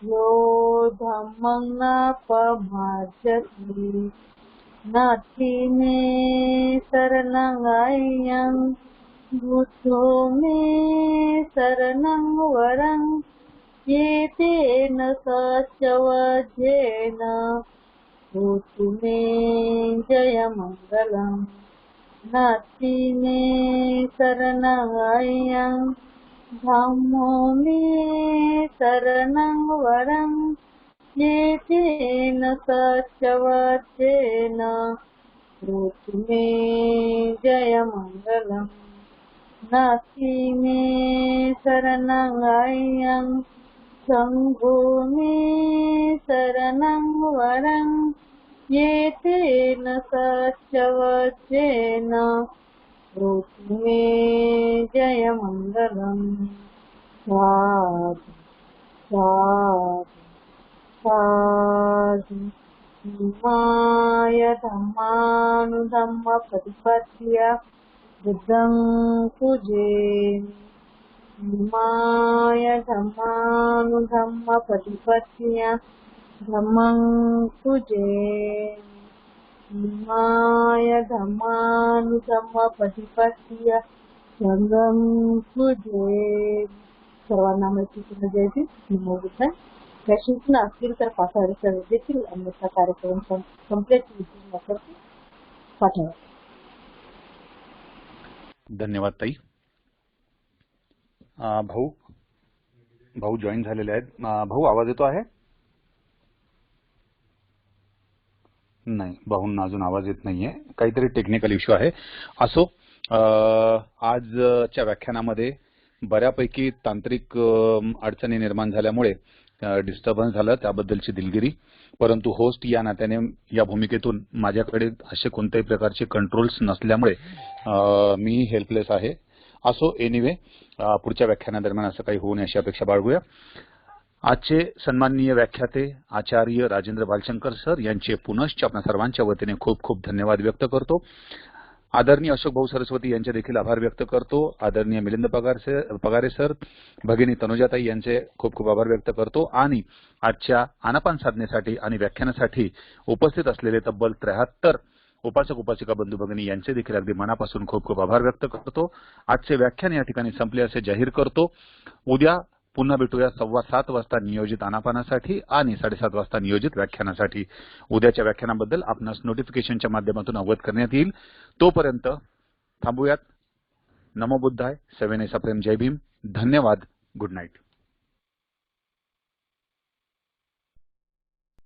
Speaker 4: यो धम्मं नापमार्जति नास्ति मे शरणं बुद्धो मे शरणं वरं एतेन सत्यवचेन होतु मे जयमङ्गलम् नास्ति मे शरणं धम्मो मे शरणं वरं एतेन सत्यवचेन होतु मे जयमङ्गलम् नास्ति मे शरणं संघो मे शरणं वरं एतेन सत्यवचेन होतु मे जयमङ्गलम् साधु साधु साधु हिमाय धम्मानुधम्म प्रतिपद्य बुद्धं पूजयामि हिमाय धम्मानुधम्म प्रतिपद्य धम्मं पूजयामि हिमाय धम्मानुधम्म प्रतिपद्य संघं पूजयामि. सर्वांना मैत्रीपूर्ण जय भीम. नमो बुद्धाय. त्या सूचना असतील तर पाठवायला देखील अन्यथा कार्यक्रम कंप्लीट करतो पाठवा.
Speaker 1: धन्यवाद ताई. भाऊ जॉईन झालेले आहेत. भाऊ आवाज येतो आहे? नाही, भाऊंना अजून आवाज येत नाहीये. काहीतरी टेक्निकल इश्यू आहे. असो, आजच्या व्याख्यानामध्ये बऱ्यापैकी तांत्रिक अडचणी निर्माण झाल्यामुळे डिस्टर्बन्स झालं, त्याबद्दलची दिलगिरी. परंतु होस्ट या नात्याने या भूमिकेतून माझ्याकडे असे कोणत्याही प्रकारचे कंट्रोल्स नसल्यामुळे मी हेल्पलेस आहे. असो, एनिवे पुढच्या व्याख्यानादरम्यान असं काही होऊ नये अशी अपेक्षा बाळगूया. आजचे सन्माननीय व्याख्याते आचार्य राजेंद्र भालशंकर सर यांचे पुनश्च आपल्या सर्वांच्या वतीने खूप खूप धन्यवाद व्यक्त करतो. आदरणीय अशोक भाऊ सरस्वती यांचे देखील आभार व्यक्त करतो. आदरणीय मिलिंद पगारे सर, भगिनी तनुजाताई यांचे खूप खूप आभार व्यक्त करतो. आणि आजच्या आनापान साधनेसाठी आणि व्याख्यानासाठी उपस्थित असलेले तब्बल 73 उपासक उपासिका बंधू भगिनी यांचे देखील अगदी मनापासून खूप खूप आभार व्यक्त करतो. आजचे व्याख्यान या ठिकाणी संपले असे जाहीर करतो. उद्या पुन्हा भेटूया 7:15 वाजता नियोजित आनापानासाठी आणि 7:30 वाजता नियोजित व्याख्यानासाठी. उद्याच्या व्याख्यानाबद्दल आपणास नोटिफिकेशनच्या माध्यमातून अवगत करण्यात येईल. तोपर्यंत थांबूयात. नमो बुद्धाय. 7 सप्रेम. जय भीम. धन्यवाद. Good night.